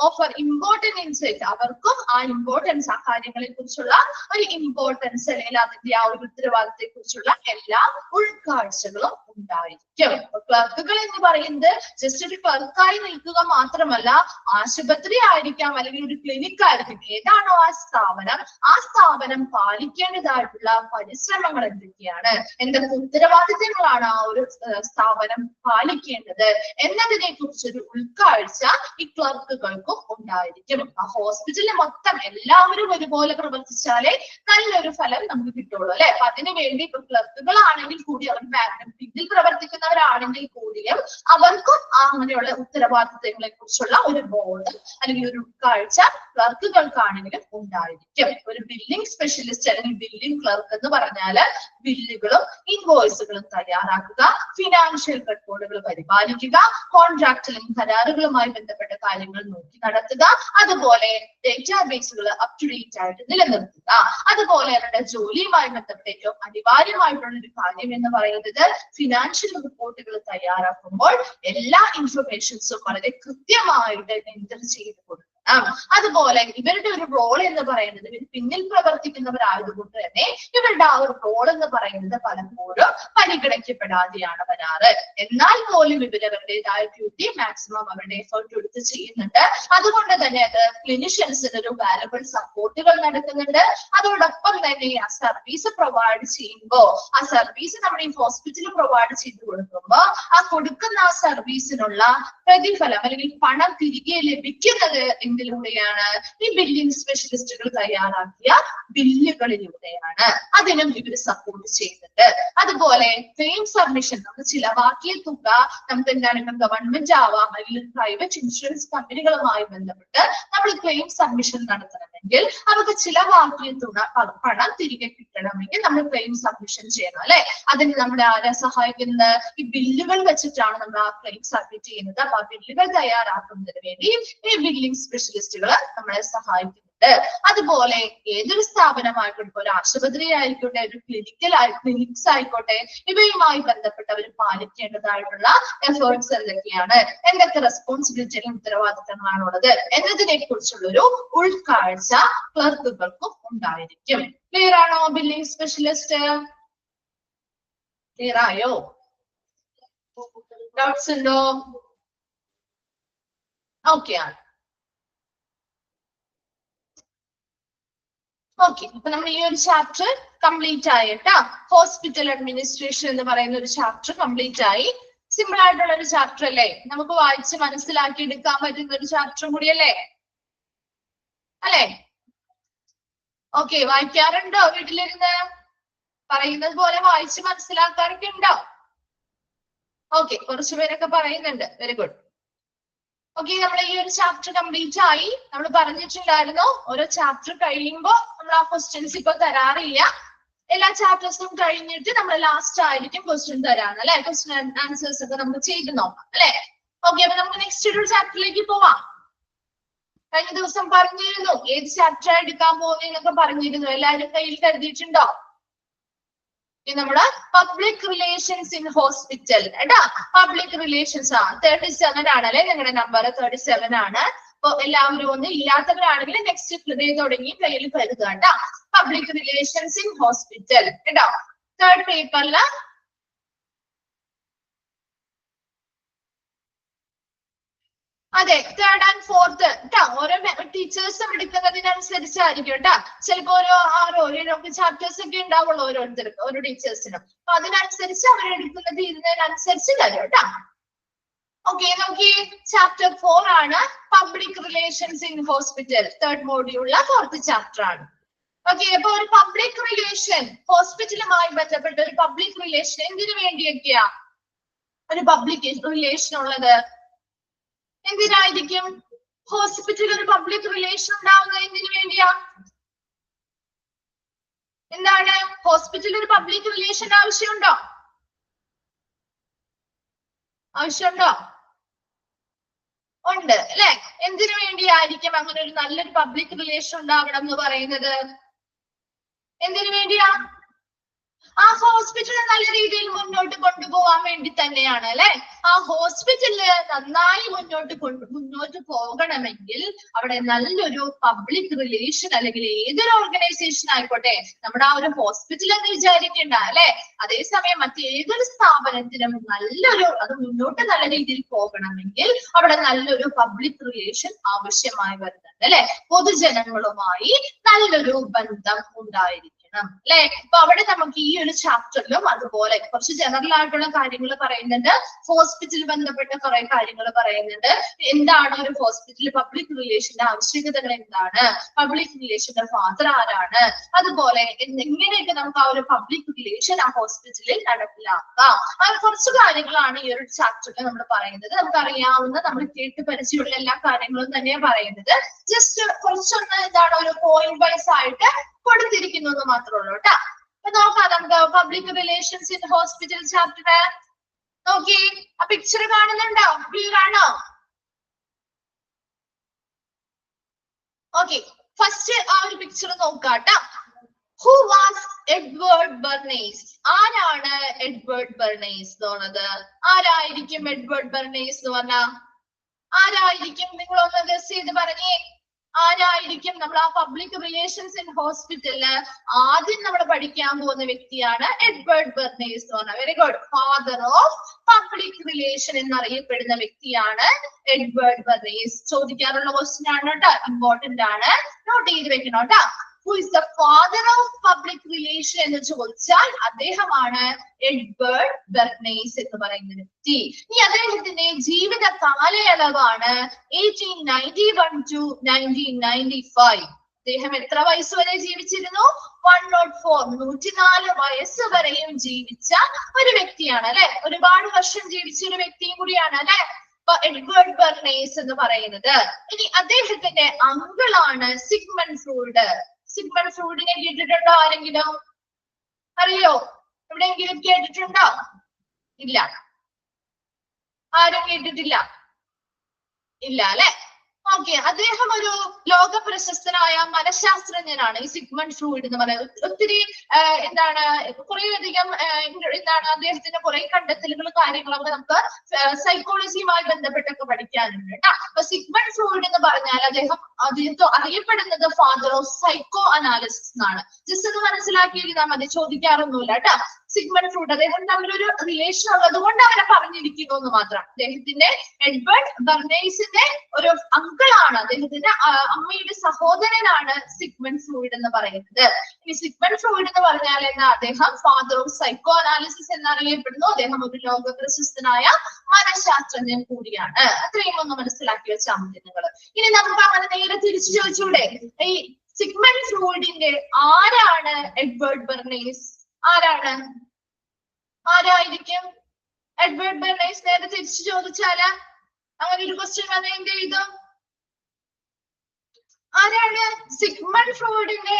ഓഫർ ഇമ്പോർട്ടന്റ് ഇൻസൈറ്റ്. അവർക്കും ആ ഇമ്പോർട്ടൻസ്, ആ കാര്യങ്ങളെ കുറിച്ചുള്ള ഒരു ഇമ്പോർട്ടൻസ് അല്ലെങ്കിൽ അതിന്റെ ആ ഒരു ഉത്തരവാദിത്തത്തെ കുറിച്ചുള്ള എല്ലാ ഉൾക്കാഴ്ചകളും ഉണ്ടായിരിക്കും. ക്ലർക്കുകൾ എന്ന് പറയുന്നത് ജസ്റ്റ് ഒരു ക്ലർക്കായി നിൽക്കുക മാത്രമല്ല, ആശുപത്രി ആയിരിക്കാം അല്ലെങ്കിൽ ഒരു ക്ലിനിക് ആയിരിക്കും, ഏതാണോ ആ സ്ഥാപനം പാലിക്കേണ്ടതായിട്ടുള്ള പരിശ്രമങ്ങൾ എന്തൊക്കെയാണ്, എന്തൊക്കെ ഉത്തരവാദിത്തങ്ങളാണ് ആ ഒരു സ്ഥാപനം പാലിക്കേണ്ടത് എന്നതിനെ കുറിച്ചൊരു ഉൾക്കാഴ്ച ഈ ക്ലർക്കുകൾക്കും ഉണ്ടായിരിക്കും. ആ ഹോസ്പിറ്റലിൽ മൊത്തം എല്ലാവരും ഒരുപോലെ പ്രവർത്തിച്ചാലേ നല്ലൊരു ഫലം നമുക്ക് കിട്ടുള്ളൂ അല്ലെ. അപ്പൊ അതിനു വേണ്ടി ഇപ്പൊ ക്ലർക്കുകളാണെങ്കിൽ കൂടി അവർ ബാക്കിൽ പിന്നിൽ പ്രവർത്തിക്കുന്നവരാണെങ്കിൽ കൂടിയും അവർക്കും അങ്ങനെയുള്ള ഉത്തരവാദിത്തങ്ങളെ കുറിച്ചുള്ള ഒരു ബോധം അല്ലെങ്കിൽ ഒരു ഉൾക്കാഴ്ച ക്ലർക്കുകൾക്കാണെങ്കിലും ഉണ്ടായിരിക്കും. ഒരു ബില്ലിംഗ് സ്പെഷ്യലിസ്റ്റ് അല്ലെങ്കിൽ ബില്ലിംഗ് ക്ലർക്ക് എന്ന് പറഞ്ഞാല് ബില്ലുകളും ഇൻവോയ്സുകളും തയ്യാറാക്കുക, ഫിനാൻഷ്യൽ റെക്കോർഡുകൾ പരിപാലിക്കുക, കോൺട്രാക്റ്റിലും കരാറുകളുമായി ബന്ധപ്പെട്ട കാര്യങ്ങൾ നോക്കി നടത്തുക, അതുപോലെ ഡേറ്റാബേസുകൾ അപ് ടു ഡേറ്റ് ആയിട്ട് നിലനിർത്തുക. അതുപോലെ അവരുടെ ജോലിയുമായി ബന്ധപ്പെട്ട ഏറ്റവും അനിവാര്യമായിട്ടുള്ള ഒരു കാര്യം എന്ന് പറയുന്നത് ഫിനാൻഷ്യൽ റിപ്പോർട്ടുകൾ തയ്യാറാക്കുമ്പോൾ എല്ലാ ഇൻഫർമേഷൻസും വളരെ കൃത്യമായിട്ട് എൻ്റർ ചെയ്ത് കൊടുക്കുക. അതുപോലെ ഇവരുടെ ഒരു റോൾ എന്ന് പറയുന്നത് ഇവർ പിന്നിൽ പ്രവർത്തിക്കുന്നവരായതുകൊണ്ട് തന്നെ ഇവരുടെ ആ ഒരു റോൾ എന്ന് പറയുന്നത് പലപ്പോഴും പരിഗണിക്കപ്പെടാതെയാണ് വരാറ്. എന്നാൽ പോലും ഇവർ അവരുടേതായ ഡ്യൂട്ടി മാക്സിമം അവരുടെ എഫേർട്ട് എടുത്ത് ചെയ്യുന്നുണ്ട്. അതുകൊണ്ട് തന്നെ അത് ക്ലിനിഷ്യൻസിന് ഒരു വാല്യുബിൾ സപ്പോർട്ടുകൾ നടക്കുന്നുണ്ട്. അതോടൊപ്പം തന്നെ ആ സർവീസ് പ്രൊവൈഡ് ചെയ്യുമ്പോൾ ആ സർവീസ് നമ്മുടെ ഈ ഹോസ്പിറ്റലിൽ പ്രൊവൈഡ് ചെയ്ത് കൊടുക്കുമ്പോൾ ആ കൊടുക്കുന്ന ആ സർവീസിനുള്ള പ്രതിഫലം അല്ലെങ്കിൽ പണം തിരികെ ലഭിക്കുന്നത് എന്തിലൂടെയാണ്? ഈ ബില്ലിംഗ് സ്പെഷ്യലിസ്റ്റുകൾ തയ്യാറാക്കിയ ബില്ലുകളിലൂടെയാണ്. അതിനും ഇവർ സപ്പോർട്ട് ചെയ്യുന്നുണ്ട്. അതുപോലെ ക്ലെയിം സബ്മിഷൻ, നമ്മൾ ചിലവാക്കിയ തുക നമുക്ക് എന്താണ് ഗവൺമെന്റ് ആവാം അല്ലെങ്കിൽ പ്രൈവറ്റ് ഇൻഷുറൻസ് കമ്പനികളുമായി ബന്ധപ്പെട്ട് നമ്മൾ ക്ലെയിം സബ്മിഷൻ നടത്തണമെങ്കിൽ അവർക്ക് ചിലവാക്കിയ തുക പണം തിരികെ കിട്ടണമെങ്കിൽ നമ്മൾ ക്ലെയിം സബ്മിഷൻ ചെയ്യണം അല്ലെ. അതിന് നമ്മളെ ആരാ സഹായിക്കുന്നത്? ഈ ബില്ലുകൾ വെച്ചിട്ടാണ് നമ്മൾ ആ ക്ലെയിം സബ്മിറ്റ് ചെയ്യുന്നത്. അപ്പൊ ആ ബില്ലുകൾ തയ്യാറാക്കുന്നതിന് വേണ്ടി ഈ ബില്ലിംഗ് സ്പെഷ്യലിസ്റ്റുകൾ നമ്മളെ സഹായിക്കുന്നുണ്ട്. അതുപോലെ ഏതൊരു സ്ഥാപനമായിക്കോട്ടെ, ഒരു ആശുപത്രി ആയിക്കോട്ടെ, ഒരു ക്ലിനിക്സ് ആയിക്കോട്ടെ, ഇവയുമായി ബന്ധപ്പെട്ടവർ പാലിക്കേണ്ടതായിട്ടുള്ള എഫേർട്സ് എന്തൊക്കെയാണ്, എന്തൊക്കെ റെസ്പോൺസിബിലിറ്റികളും ഉത്തരവാദിത്തങ്ങളാണുള്ളത് എന്നതിനെ കുറിച്ചുള്ള ഒരു ഉൾക്കാഴ്ച ക്ലർക്കുകൾക്കും ഉണ്ടായിരിക്കും. ക്ലിയർ ആണോ ബില്ലിംഗ് സ്പെഷ്യലിസ്റ്റ്? ക്ലിയർ ആയോ? ഡൗട്ട്സ് ഉണ്ടോ? ഓക്കെ ആണ്. ഓക്കെ, അപ്പൊ നമ്മൾ ഈ ഒരു ചാപ്റ്റർ കംപ്ലീറ്റ് ആയിട്ടാ. ഹോസ്പിറ്റൽ അഡ്മിനിസ്ട്രേഷൻ എന്ന് പറയുന്ന ഒരു ചാപ്റ്റർ കംപ്ലീറ്റ് ആയി. സിമ്പിൾ ആയിട്ടുള്ള ഒരു ചാപ്റ്റർ അല്ലേ, നമുക്ക് വായിച്ച് മനസ്സിലാക്കി എടുക്കാൻ പറ്റുന്ന ഒരു ചാപ്റ്റർ കൂടിയല്ലേ അല്ലേ? ഓക്കെ, വായിക്കാറുണ്ടോ? വീട്ടിലിരുന്ന് പറയുന്നത് പോലെ വായിച്ച് മനസ്സിലാക്കാറൊക്കെ ഉണ്ടോ? ഓക്കെ, കുറച്ചു പേരൊക്കെ പറയുന്നുണ്ട്. Very good. ഓക്കെ, നമ്മൾ ഈ ഒരു ചാപ്റ്റർ കംപ്ലീറ്റ് ആയി. നമ്മൾ പറഞ്ഞിട്ടുണ്ടായിരുന്നു ഓരോ ചാപ്റ്റർ കഴിയുമ്പോൾ നമ്മൾ ആ ക്വസ്റ്റ്യൻസ് ഇപ്പൊ തരാറില്ല. എല്ലാ ചാപ്റ്റേഴ്സും കഴിഞ്ഞിട്ട് നമ്മൾ ലാസ്റ്റ് ആയിരിക്കും ക്വസ്റ്റ്യൻ തരാണ് അല്ലെ. ക്വസ്റ്റ്യൻ ആൻസേഴ്സ് ഒക്കെ നമുക്ക് ചെയ്ത് നോക്കാം അല്ലെ. ഓക്കെ, അപ്പൊ നമുക്ക് നെക്സ്റ്റ് ഒരു ചാപ്റ്ററിലേക്ക് പോവാം. കഴിഞ്ഞ ദിവസം പറഞ്ഞിരുന്നു ഏത് ചാപ്റ്റർ എടുക്കാൻ പോകുന്നതെന്നൊക്കെ പറഞ്ഞിരുന്നു. എല്ലാവരും കയ്യിൽ കരുതിയിട്ടുണ്ടോ? നമ്മുടെ പബ്ലിക് റിലേഷൻസ് ഇൻ ഹോസ്പിറ്റൽ കേട്ടാ. പബ്ലിക് റിലേഷൻസ് 37 ആണല്ലേ നിങ്ങളുടെ നമ്പർ? 37 ആണ്. അപ്പൊ എല്ലാവരും ഒന്ന് ഇല്ലാത്തവരാണെങ്കിൽ നെക്സ്റ്റ് ഹൃദയ തുടങ്ങി കയ്യിൽ കരുതുക കേട്ടാ. പബ്ലിക് റിലേഷൻസ് ഇൻ ഹോസ്പിറ്റൽ കേട്ടോ. 3rd പേപ്പറില് അതെ 3rd and 4th കേട്ടോ. ഓരോ ടീച്ചേഴ്സും എടുക്കുന്നതിനനുസരിച്ചായിരിക്കും കേട്ടോ. ചിലപ്പോ ഓരോ 6 or 7 ചാപ്റ്റേഴ്സ് ഒക്കെ ഉണ്ടാവുള്ളൂ ഓരോരുത്തർക്ക്, ഓരോ ടീച്ചേഴ്സിനും. അപ്പൊ അതിനനുസരിച്ച് അവരെടുക്കുന്നത് ഇതിനനുസരിച്ച് തരും കേട്ടോ. ഓക്കെ, നമുക്ക് ചാപ്റ്റർ 4 ആണ് public relations in hospital. 3rd മോഡ്യൂളിലെ 4th chapter ആണ്. ഓക്കെ, അപ്പൊ ഒരു പബ്ലിക് റിലേഷൻ, ഹോസ്പിറ്റലുമായി ബന്ധപ്പെട്ട ഒരു പബ്ലിക് റിലേഷൻ എന്തിനു വേണ്ടിയൊക്കെയാ ഒരു പബ്ലിക് റിലേഷൻ ഉള്ളത്? എന്തിനായിരിക്കും ഹോസ്പിറ്റലിൽ ഒരു പബ്ലിക് റിലേഷൻ ഉണ്ടാവുന്നത്? എന്തിനു വേണ്ടിയാ? എന്താണ് ഹോസ്പിറ്റലിൽ ഒരു പബ്ലിക് റിലേഷൻ ആവശ്യമുണ്ടോ? ആവശ്യമുണ്ടോ? ഉണ്ട് അല്ലെ. എന്തിനു വേണ്ടിയായിരിക്കും അങ്ങനെ ഒരു നല്ലൊരു പബ്ലിക് റിലേഷൻ ഉണ്ടാവണം എന്ന് പറയുന്നത്? എന്തിനു വേണ്ടിയാ? ആ ഹോസ്പിറ്റൽ നല്ല രീതിയിൽ മുന്നോട്ട് കൊണ്ടുപോകാൻ വേണ്ടി തന്നെയാണ് അല്ലെ. ആ ഹോസ്പിറ്റലില് നന്നായി മുന്നോട്ട് പോകണമെങ്കിൽ അവിടെ നല്ലൊരു പബ്ലിക് റിലേഷൻ അല്ലെങ്കിൽ ഏതൊരു ഓർഗനൈസേഷൻ ആയിക്കോട്ടെ, നമ്മുടെ ആ ഒരു ഹോസ്പിറ്റൽ എന്ന് വിചാരിക്കണ്ട അല്ലെ. അതേസമയം മറ്റേതൊരു സ്ഥാപനത്തിനും നല്ലൊരു അത് മുന്നോട്ട് നല്ല രീതിയിൽ പോകണമെങ്കിൽ അവിടെ നല്ലൊരു പബ്ലിക് റിലേഷൻ ആവശ്യമായി വരുന്നുണ്ട് അല്ലെ. പൊതുജനങ്ങളുമായി നല്ലൊരു ബന്ധം ഉണ്ടായിരിക്കും. പഠിക്കണം അല്ലെ. അപ്പൊ അവിടെ നമുക്ക് ഈ ഒരു ചാപ്റ്ററിലും അതുപോലെ കുറച്ച് ജനറൽ ആയിട്ടുള്ള കാര്യങ്ങൾ പറയുന്നുണ്ട്, ഹോസ്പിറ്റൽ ബന്ധപ്പെട്ട കുറെ കാര്യങ്ങൾ പറയുന്നുണ്ട്. എന്താണ് ഒരു ഹോസ്പിറ്റൽ, പബ്ലിക് റിലേഷന്റെ ആവശ്യകതകൾ എന്താണ്, പബ്ലിക് റിലേഷന്റെ ഫാദർ ആരാണ്, അതുപോലെ എങ്ങനെയൊക്കെ നമുക്ക് ആ ഒരു പബ്ലിക് റിലേഷൻ ആ ഹോസ്പിറ്റലിൽ നടപ്പിലാക്കാം. ആ കുറച്ച് കാര്യങ്ങളാണ് ഈ ഒരു ചാപ്റ്ററിൽ നമ്മൾ പറയുന്നത്. നമുക്കറിയാവുന്ന, നമ്മൾ കേട്ട് പരിചയമുള്ള എല്ലാ കാര്യങ്ങളും തന്നെയാണ് പറയുന്നത്. ജസ്റ്റ് കുറച്ചൊന്ന് എന്താണ് ഒരു പോയിന്റ് വൈസ് ആയിട്ട് കൊടുത്തിരിക്കുന്നു എന്ന് മാത്രമേ ഉള്ളൂ കേട്ടോ. അപ്പൊ നോക്കാം നമുക്ക് public relations in hospital chapter. നോക്കി ആ പിക്ചർ കാണുന്നുണ്ടോ? ക്ലിയർ ആണോ? ഓക്കെ, ഫസ്റ്റ് ആ ഒരു പിക്ചർ നോക്കാട്ടോ. Who was Edward Bernays? ആരാണ് എഡ്വേർഡ് ബെർണേസ് എന്ന് പറഞ്ഞത്? ആരായിരിക്കും എഡ്വേർഡ് ബെർണേസ് എന്ന് പറഞ്ഞ? ആരായിരിക്കും? നിങ്ങളൊന്ന് ഗസ് ചെയ്ത് പറഞ്ഞേ, ആരായിരിക്കും? നമ്മൾ ആ പബ്ലിക് റിലേഷൻസ് ഇൻ ഹോസ്പിറ്റലില് ആദ്യം നമ്മൾ പഠിക്കാൻ പോകുന്ന വ്യക്തിയാണ് എഡ്വേർഡ് ബെർണേസ് എന്ന് പറഞ്ഞ. Very good. Father of public relation എന്നറിയപ്പെടുന്ന വ്യക്തിയാണ് എഡ്വേർഡ് ബെർണേസ്. ചോദിക്കാറുള്ള ക്വസ്റ്റ്യൻ ആണ് കേട്ടോ, ഇമ്പോർട്ടന്റ് ആണ്, നോട്ട് ചെയ്ത് വെക്കണം കേട്ടോ. Who is the father of public relation എന്ന് ചോദിച്ചാൽ അദ്ദേഹമാണ് എഡ്വേർഡ് ബെർണേസ് എന്ന് പറയുന്ന വ്യക്തി. ഇനി അദ്ദേഹത്തിന്റെ ജീവിത കാലയളവാണ് 1891 to 1995. അദ്ദേഹം എത്ര വയസ്സ് വരെ ജീവിച്ചിരുന്നു? 104, 104 വയസ്സ് വരെയും ജീവിച്ച ഒരു വ്യക്തിയാണ് അല്ലെ. ഒരുപാട് വർഷം ജീവിച്ച ഒരു വ്യക്തിയും കൂടിയാണ് അല്ലെ എഡ്വേർഡ് ബെർണേസ് എന്ന് പറയുന്നത്. ഇനി അദ്ദേഹത്തിന്റെ അങ്കിളാണ് സിഗ്മണ്ട് ഫ്രൂയിഡ്. സിഗ്മണ്ട് ഫ്രൂയിഡിനെ കേട്ടിട്ടുണ്ടോ ആരെങ്കിലും? അറിയോ? എവിടെയെങ്കിലും കേട്ടിട്ടുണ്ടോ? ഇല്ല, ആരും കേട്ടിട്ടില്ല, ഇല്ല അല്ലെ. ഓക്കെ, അദ്ദേഹം ഒരു ലോക പ്രശസ്തനായ മനഃശാസ്ത്രജ്ഞനാണ് ഈ സിഗ്മണ്ട് ഫ്രൂയിഡ് എന്ന് പറയുന്നത്. ഒത്തിരി എന്താണ് കുറെ അധികം എന്താണ് അദ്ദേഹത്തിന്റെ കുറെ കണ്ടെത്തലുകളും കാര്യങ്ങളൊക്കെ നമുക്ക് സൈക്കോളജിയുമായി ബന്ധപ്പെട്ടൊക്കെ പഠിക്കാനുണ്ട് കേട്ടോ. അപ്പൊ സിഗ്മണ്ട് ഫ്രൂയിഡ് എന്ന് പറഞ്ഞാൽ അദ്ദേഹത്തെ അറിയപ്പെടുന്നത് ഫാദർ ഓഫ് സൈക്കോ അനാലിസിസ് എന്നാണ്. ജസ്റ്റ് ഒന്ന് മനസ്സിലാക്കിയിരുന്നാൽ മതി, ചോദിക്കാറൊന്നുമില്ല കേട്ടോ. സിഗ്മണ്ട് ഫ്രൂയിഡ് അദ്ദേഹം തമ്മിലൊരു റിലേഷൻ ഉള്ളത് കൊണ്ട് അവരെ പറഞ്ഞിരിക്കുന്നു എന്ന് മാത്രം. അദ്ദേഹത്തിന്റെ എഡ്വേർഡ് ബെർണേസിന്റെ ഒരു അങ്കിളാണ്, അദ്ദേഹത്തിന്റെ അമ്മയുടെ സഹോദരനാണ് സിഗ്മണ്ട് ഫ്രൂയിഡ് എന്ന് പറയുന്നത്. ഇനി സിഗ്മണ്ട് ഫ്രൂയിഡ് എന്ന് പറഞ്ഞാൽ എന്താ? അദ്ദേഹം ഫാദർ ഓഫ് സൈക്കോ അനാലിസിസ് എന്നറിയപ്പെടുന്നു. അദ്ദേഹം ഒരു ലോക പ്രശസ്തനായ മനഃശാസ്ത്രജ്ഞൻ കൂടിയാണ്. അത്രയും ഒന്ന് മനസ്സിലാക്കി വെച്ചാൽ മതി നിങ്ങൾ. ഇനി നമുക്ക് അങ്ങനെ നേരെ തിരിച്ചു ചോദിച്ചൂടെ, ഈ സിഗ്മണ്ട് ഫ്രൂയിഡിന്റെ ആരാണ് എഡ്വേർഡ് ബെർണേസ്? ആരായിരിക്കും എഡ്വേർഡ് ബെർണേസ്? നേരെ തിരിച്ചു ചോദിച്ചാല് അങ്ങനെ ഒരു ക്വസ്റ്റ്യൻ വന്ന എന്ത് ചെയ്തു? ആരാണ് സിഗ്മണ്ട് ഫ്രൂയിഡിന്റെ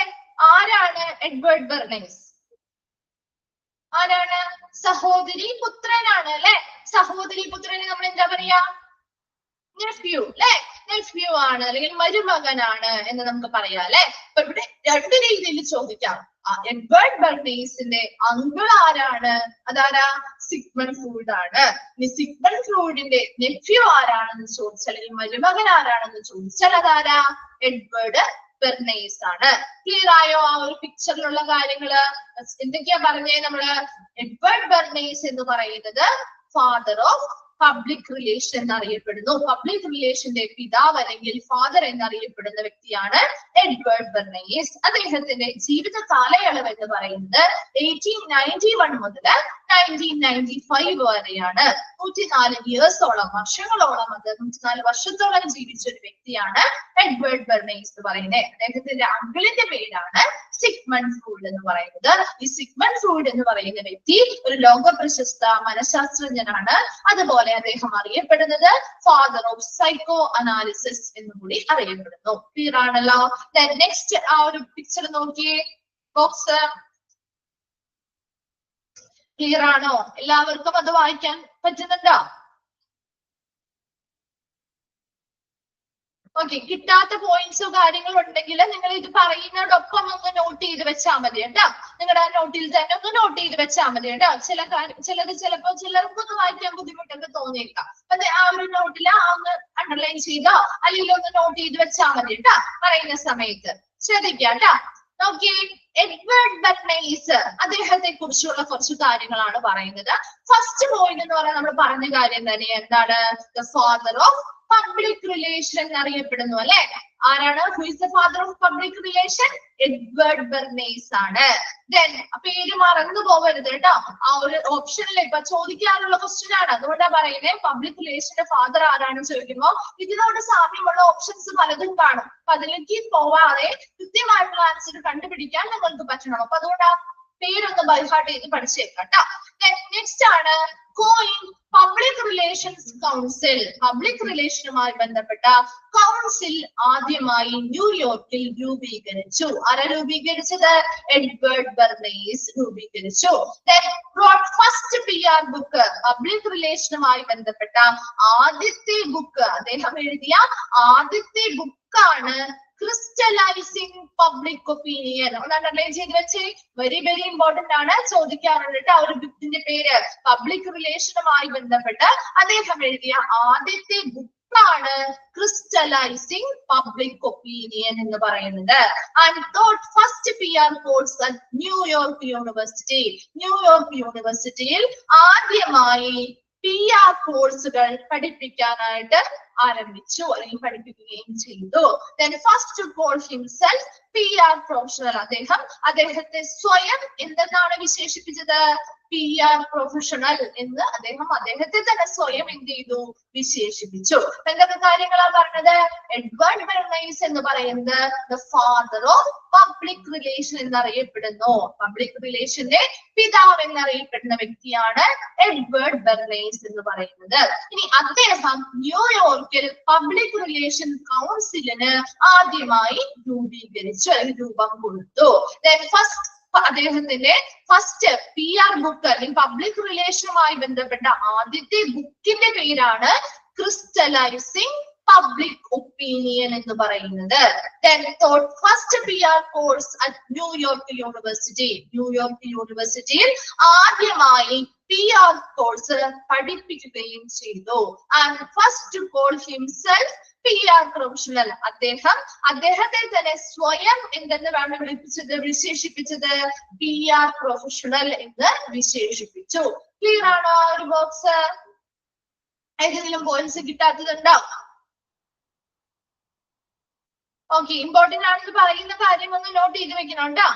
ആരാണ് എഡ്വേർഡ് ബെർണേസ്? ആരാണ്? സഹോദരി പുത്രനാണ് അല്ലെ. സഹോദരി പുത്രനെ നമ്മൾ എന്താ പറയാ? നെഫ്യൂ അല്ലെ. നെഫ്യൂ ആണ് അല്ലെങ്കിൽ മരുമകനാണ് എന്ന് നമുക്ക് പറയാം അല്ലെ. അപ്പൊ ഇവിടെ രണ്ട് രീതിയിൽ ചോദിക്കാം. എഡ്വേർഡ് ബെർണേസിന്റെ അങ്കിൾ ആരാണ്? അതാരാ? സിഗ്മണ്ട് ഫ്രൂയിഡ് ആണ്. ഇനി സിഗ്മണ്ട് ഫ്രൂയിഡിന്റെ നെഫ്യൂ ആരാണെന്ന് ചോദിച്ചാൽ, അല്ലെങ്കിൽ മരുമകൻ ആരാണെന്ന് ചോദിച്ചാൽ അതാരാ? എഡ്വേർഡ് ബെർണേസ് ആണ്. ക്ലിയർ ആയോ ആ ഒരു പിക്ചറിലുള്ള കാര്യങ്ങള്? എന്തൊക്കെയാ പറഞ്ഞേ നമ്മള്? എഡ്വേർഡ് ബെർണേസ് എന്ന് പറയുന്നത് ഫാദർ ഓഫ് പബ്ലിക് റിലേഷൻ എന്നറിയപ്പെടുന്നു. പബ്ലിക് റിലേഷന്റെ പിതാവ് അല്ലെങ്കിൽ ഫാദർ എന്നറിയപ്പെടുന്ന വ്യക്തിയാണ് എഡ്വേർഡ് ബെർണേസ്. അദ്ദേഹത്തിന്റെ ജീവിത കാലയളവ് എന്ന് പറയുന്നത് 1891 മുതൽ 1995 വരെയാണ്. 104 ഇയേഴ്സോളം, വർഷങ്ങളോളം, അത് 104 വർഷത്തോളം ജീവിച്ച ഒരു വ്യക്തിയാണ് എഡ്വേർഡ് ബെർണേസ് എന്ന് പറയുന്നത്. അദ്ദേഹത്തിന്റെ അങ്കിളിന്റെ പേരാണ് സിഗ്മണ്ട് ഫ്രൂയിഡ് എന്ന് പറയുന്നത്. ഈ സിഗ്മണ്ട് ഫ്രൂയിഡ് എന്ന് പറയുന്ന വ്യക്തി ഒരു ലോക പ്രശസ്ത മനഃശാസ്ത്രജ്ഞനാണ്. അതുപോലെ അദ്ദേഹം അറിയപ്പെടുന്നത് ഫാദർ ഓഫ് സൈക്കോ അനാലിസിസ് എന്നും കൂടി അറിയപ്പെടുന്നു. ക്ലിയർ ആണല്ലോ. നെക്സ്റ്റ് ആ ഒരു പിക്ചർ നോക്കിയേ, ബോക്സ് ക്ലിയർ ആണോ? എല്ലാവർക്കും അത് വായിക്കാൻ പറ്റുന്നുണ്ടോ? ഓക്കെ, കിട്ടാത്ത പോയിന്റ്സോ കാര്യങ്ങളോ ഉണ്ടെങ്കിൽ നിങ്ങൾ ഇത് പറയുന്നതോടൊപ്പം ഒന്ന് നോട്ട് ചെയ്ത് വെച്ചാൽ മതി കേട്ടോ. നിങ്ങളുടെ ആ നോട്ടിൽ തന്നെ ഒന്ന് നോട്ട് ചെയ്ത് വെച്ചാൽ മതി കേട്ടോ. ചിലത് ചിലപ്പോ ചിലർക്കൊന്ന് വായിക്കാൻ ബുദ്ധിമുട്ടൊക്കെ തോന്നിയേക്കാം. അപ്പൊ ആ ഒരു നോട്ടിൽ ഒന്ന് അണ്ടർലൈൻ ചെയ്തോ അല്ലെങ്കിൽ ഒന്ന് നോട്ട് ചെയ്ത് വെച്ചാൽ മതി കേട്ടോ പറയുന്ന സമയത്ത്. ശ്രദ്ധിക്കാം കേട്ടോ. നോക്കിയേ, എഡ്വേർഡ് ബെർണേസ് അദ്ദേഹത്തെ കുറിച്ചുള്ള കുറച്ച് കാര്യങ്ങളാണ് പറയുന്നത്. ഫസ്റ്റ് പോയിന്റ് എന്ന് പറഞ്ഞാൽ നമ്മൾ പറഞ്ഞ കാര്യം തന്നെ എന്താണ്? The father of public relation എന്നറിയപ്പെടുന്നു അല്ലെ. ആരാണ്? Who is the father of public relation? Edward Bernays ആണ്. ദെൻ പേര് മറന്നു പോകരുത് കേട്ടോ. ആ ഒരു ഓപ്ഷനിൽ ഇപ്പൊ ചോദിക്കാനുള്ള ക്വസ്റ്റ്യൻ ആണ്, അതുകൊണ്ടാ പറയുന്നത് പബ്ലിക് റിലേഷന്റെ ഫാദർ ആരാണെന്ന് ചോദിക്കുമ്പോ ഇതിനോട് സാമ്യമുള്ള ഓപ്ഷൻസ് പലതും കാണും. അപ്പൊ അതിലേക്ക് പോവാതെ കൃത്യമായിട്ടുള്ള ആൻസർ കണ്ടുപിടിക്കാൻ നിങ്ങൾക്ക് പറ്റണം. അപ്പൊ അതുകൊണ്ട് ആ പേരൊന്ന് ബൈഹാർട്ട് ചെയ്ത് പഠിച്ചേക്കാം കേട്ടോ. നെക്സ്റ്റ് ആണ് coin public relations council. Public റിലേഷനുമായി ബന്ധപ്പെട്ട കൗൺസിൽ ആദ്യമായി ന്യൂയോർക്കിൽ രൂപീകരിച്ചു. ആരാ രൂപീകരിച്ചത്? എഡ്വേർഡ് ബെർണേസ് രൂപീകരിച്ചു. ഫസ്റ്റ് PR ബുക്ക്, പബ്ലിക് റിലേഷനുമായി ബന്ധപ്പെട്ട ആദ്യത്തെ ബുക്ക്, അദ്ദേഹം എഴുതിയ ആദ്യത്തെ ബുക്കാണ് ക്രിസ്റ്റലൈസിംഗ് പബ്ലിക് ഒപ്പീനിയൻ. ഒന്ന് അണ്ടർലൈൻ ചെയ്ത് വെച്ച്, വെരി വെരി ഇമ്പോർട്ടന്റ് ആണ്, ചോദിക്കാറുണ്ട് ആ ഒരു ബുക്കിന്റെ പേര്. പബ്ലിക് റിലേഷനുമായി ബന്ധപ്പെട്ട് അദ്ദേഹം എഴുതിയ ആദ്യത്തെ ബുക്കാണ് ക്രിസ്റ്റലൈസിംഗ് പബ്ലിക് ഒപ്പീനിയൻ എന്ന് പറയുന്നത്. And thought first PR course at New York university. New York യൂണിവേഴ്സിറ്റിയിൽ ആദ്യമായി PR കോഴ്സുകൾ പഠിപ്പിക്കാനായിട്ട് ആരംഭിച്ചു അല്ലെങ്കിൽ പഠിപ്പിക്കുകയും ചെയ്തു. Then first to call himself PR professional. അദ്ദേഹത്തെ സ്വയം എന്തെന്നാണ് വിശേഷിപ്പിച്ചത്? PR പ്രൊഫഷണൽ എന്ന് അദ്ദേഹത്തെ തന്നെ സ്വയം എന്ത് ചെയ്തു? വിശേഷിപ്പിച്ചു. എന്തൊക്കെ കാര്യങ്ങളാ പറഞ്ഞത്? എഡ്വേർഡ് ബെർണേസ് എന്ന് പറയുന്നത് the father of public relation എന്നറിയപ്പെടുന്നു. പബ്ലിക് റിലേഷന്റെ പിതാവ് എന്നറിയപ്പെടുന്ന വ്യക്തിയാണ് എഡ്വേർഡ് ബെർണേസ് എന്ന് പറയുന്നത്. ഇനി അദ്ദേഹം ന്യൂയോർക്കിൽ പബ്ലിക് റിലേഷൻ കൗൺസിലിന് ആദ്യമായി രൂപീകരിച്ചു അല്ലെങ്കിൽ രൂപം കൊടുത്തു. അദ്ദേഹത്തിന്റെ ഫസ്റ്റ് PR ബുക്ക് അല്ലെങ്കിൽ പബ്ലിക് റിലേഷനുമായി ബന്ധപ്പെട്ട ആദ്യത്തെ ബുക്കിന്റെ പേരാണ് ക്രിസ്റ്റലൈസിംഗ് പബ്ലിക് ഒപ്പീനിയൻ എന്ന് പറയുന്നത്. First PR course at New York university. New York യൂണിവേഴ്സിറ്റിയിൽ ആദ്യമായി PR കോഴ്സ് പഠിപ്പിക്കുകയും ചെയ്തു. And first call himself PR professional. അദ്ദേഹത്തെ തന്നെ സ്വയം എന്തെന്ന് വിശേഷിപ്പിച്ചത്? PR പ്രൊഫഷണൽ എന്ന് വിശേഷിപ്പിച്ചു. ക്ലിയർ ആണോ? ഒരു ബോക്സ് ഏതെങ്കിലും പോയിന്റ്സ് കിട്ടാത്തതുണ്ടോ? ഓക്കെ, ഇമ്പോർട്ടന്റ് ആണെന്ന് പറയുന്ന കാര്യം ഒന്ന് നോട്ട് ചെയ്ത് വെക്കണം കേട്ടോ.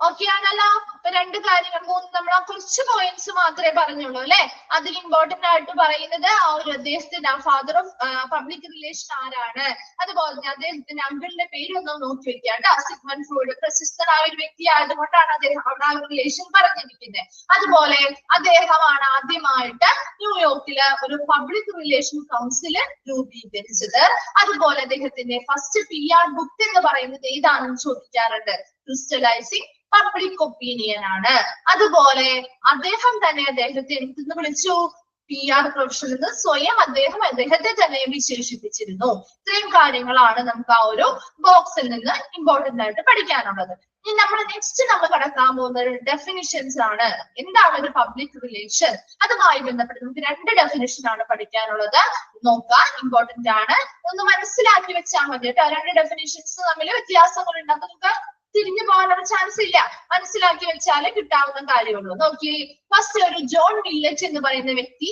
ഓക്കെ ആണല്ലോ. രണ്ട് കാര്യങ്ങൾ, നമ്മൾ ആ കുറച്ച് പോയിന്റ്സ് മാത്രമേ പറഞ്ഞുള്ളൂ അല്ലെ. അതിൽ ഇമ്പോർട്ടന്റ് ആയിട്ട് പറയുന്നത് ആ ഒരു അദ്ദേഹത്തിന്റെ ഫാദർ ഓഫ് പബ്ലിക് റിലേഷൻ ആരാണ്, അതുപോലെ തന്നെ അദ്ദേഹത്തിന്റെ അങ്കിളിന്റെ പേരൊന്ന് നോക്കി വെക്കുക കേട്ടോ. സിഗ്മണ്ട് ഫ്രോയിഡ് പ്രശസ്തനായ ഒരു വ്യക്തി ആയതുകൊണ്ടാണ് അദ്ദേഹം അവിടെ ആ റിലേഷൻ പറഞ്ഞിരിക്കുന്നത്. അതുപോലെ അദ്ദേഹമാണ് ആദ്യമായിട്ട് ന്യൂയോർക്കില് ഒരു പബ്ലിക് റിലേഷൻ കൗൺസിൽ രൂപീകരിച്ചത്. അതുപോലെ അദ്ദേഹത്തിന്റെ ഫസ്റ്റ് PR ബുക്ക് എന്ന് പറയുന്നത് ഏതാണെന്ന് ചോദിക്കാറുണ്ട്. ക്രിസ്റ്റലൈസിംഗ് പബ്ലിക് ഒപ്പീനിയൻ ആണ്. അതുപോലെ അദ്ദേഹം തന്നെ അദ്ദേഹത്തെ എന്തെന്ന് വിളിച്ചു? PR പ്രൊഫഷണൽ എന്ന് സ്വയം അദ്ദേഹത്തെ തന്നെ വിശേഷിപ്പിച്ചിരുന്നു. ഇത്രയും കാര്യങ്ങളാണ് നമുക്ക് ആ ഒരു ബോക്സിൽ നിന്ന് ഇമ്പോർട്ടന്റ് ആയിട്ട് പഠിക്കാനുള്ളത്. ഇനി നമ്മൾ നെക്സ്റ്റ് കടക്കാൻ പോകുന്ന ഡെഫിനിഷൻസ് ആണ്. എന്താണ് ഒരു പബ്ലിക് റിലേഷൻ? അതുമായി ബന്ധപ്പെട്ട് നമുക്ക് രണ്ട് ഡെഫിനിഷൻ ആണ് പഠിക്കാനുള്ളത്. നോക്കാം, ഇമ്പോർട്ടന്റ് ആണ്, ഒന്ന് മനസ്സിലാക്കി വെച്ചാൽ മതി കേട്ടോ. രണ്ട് ഡെഫിനിഷൻസ് തമ്മിൽ വ്യത്യാസങ്ങളുണ്ട്, അപ്പൊ നമുക്ക് തിരിഞ്ഞു പോകാനുള്ള ചാൻസ് ഇല്ല. മനസ്സിലാക്കി വെച്ചാലേ കിട്ടാവുന്ന കാര്യമുള്ളൂ. നോക്കി, ഫസ്റ്റ് ഒരു ജോൺ വില്ലറ്റ് എന്ന് പറയുന്ന വ്യക്തി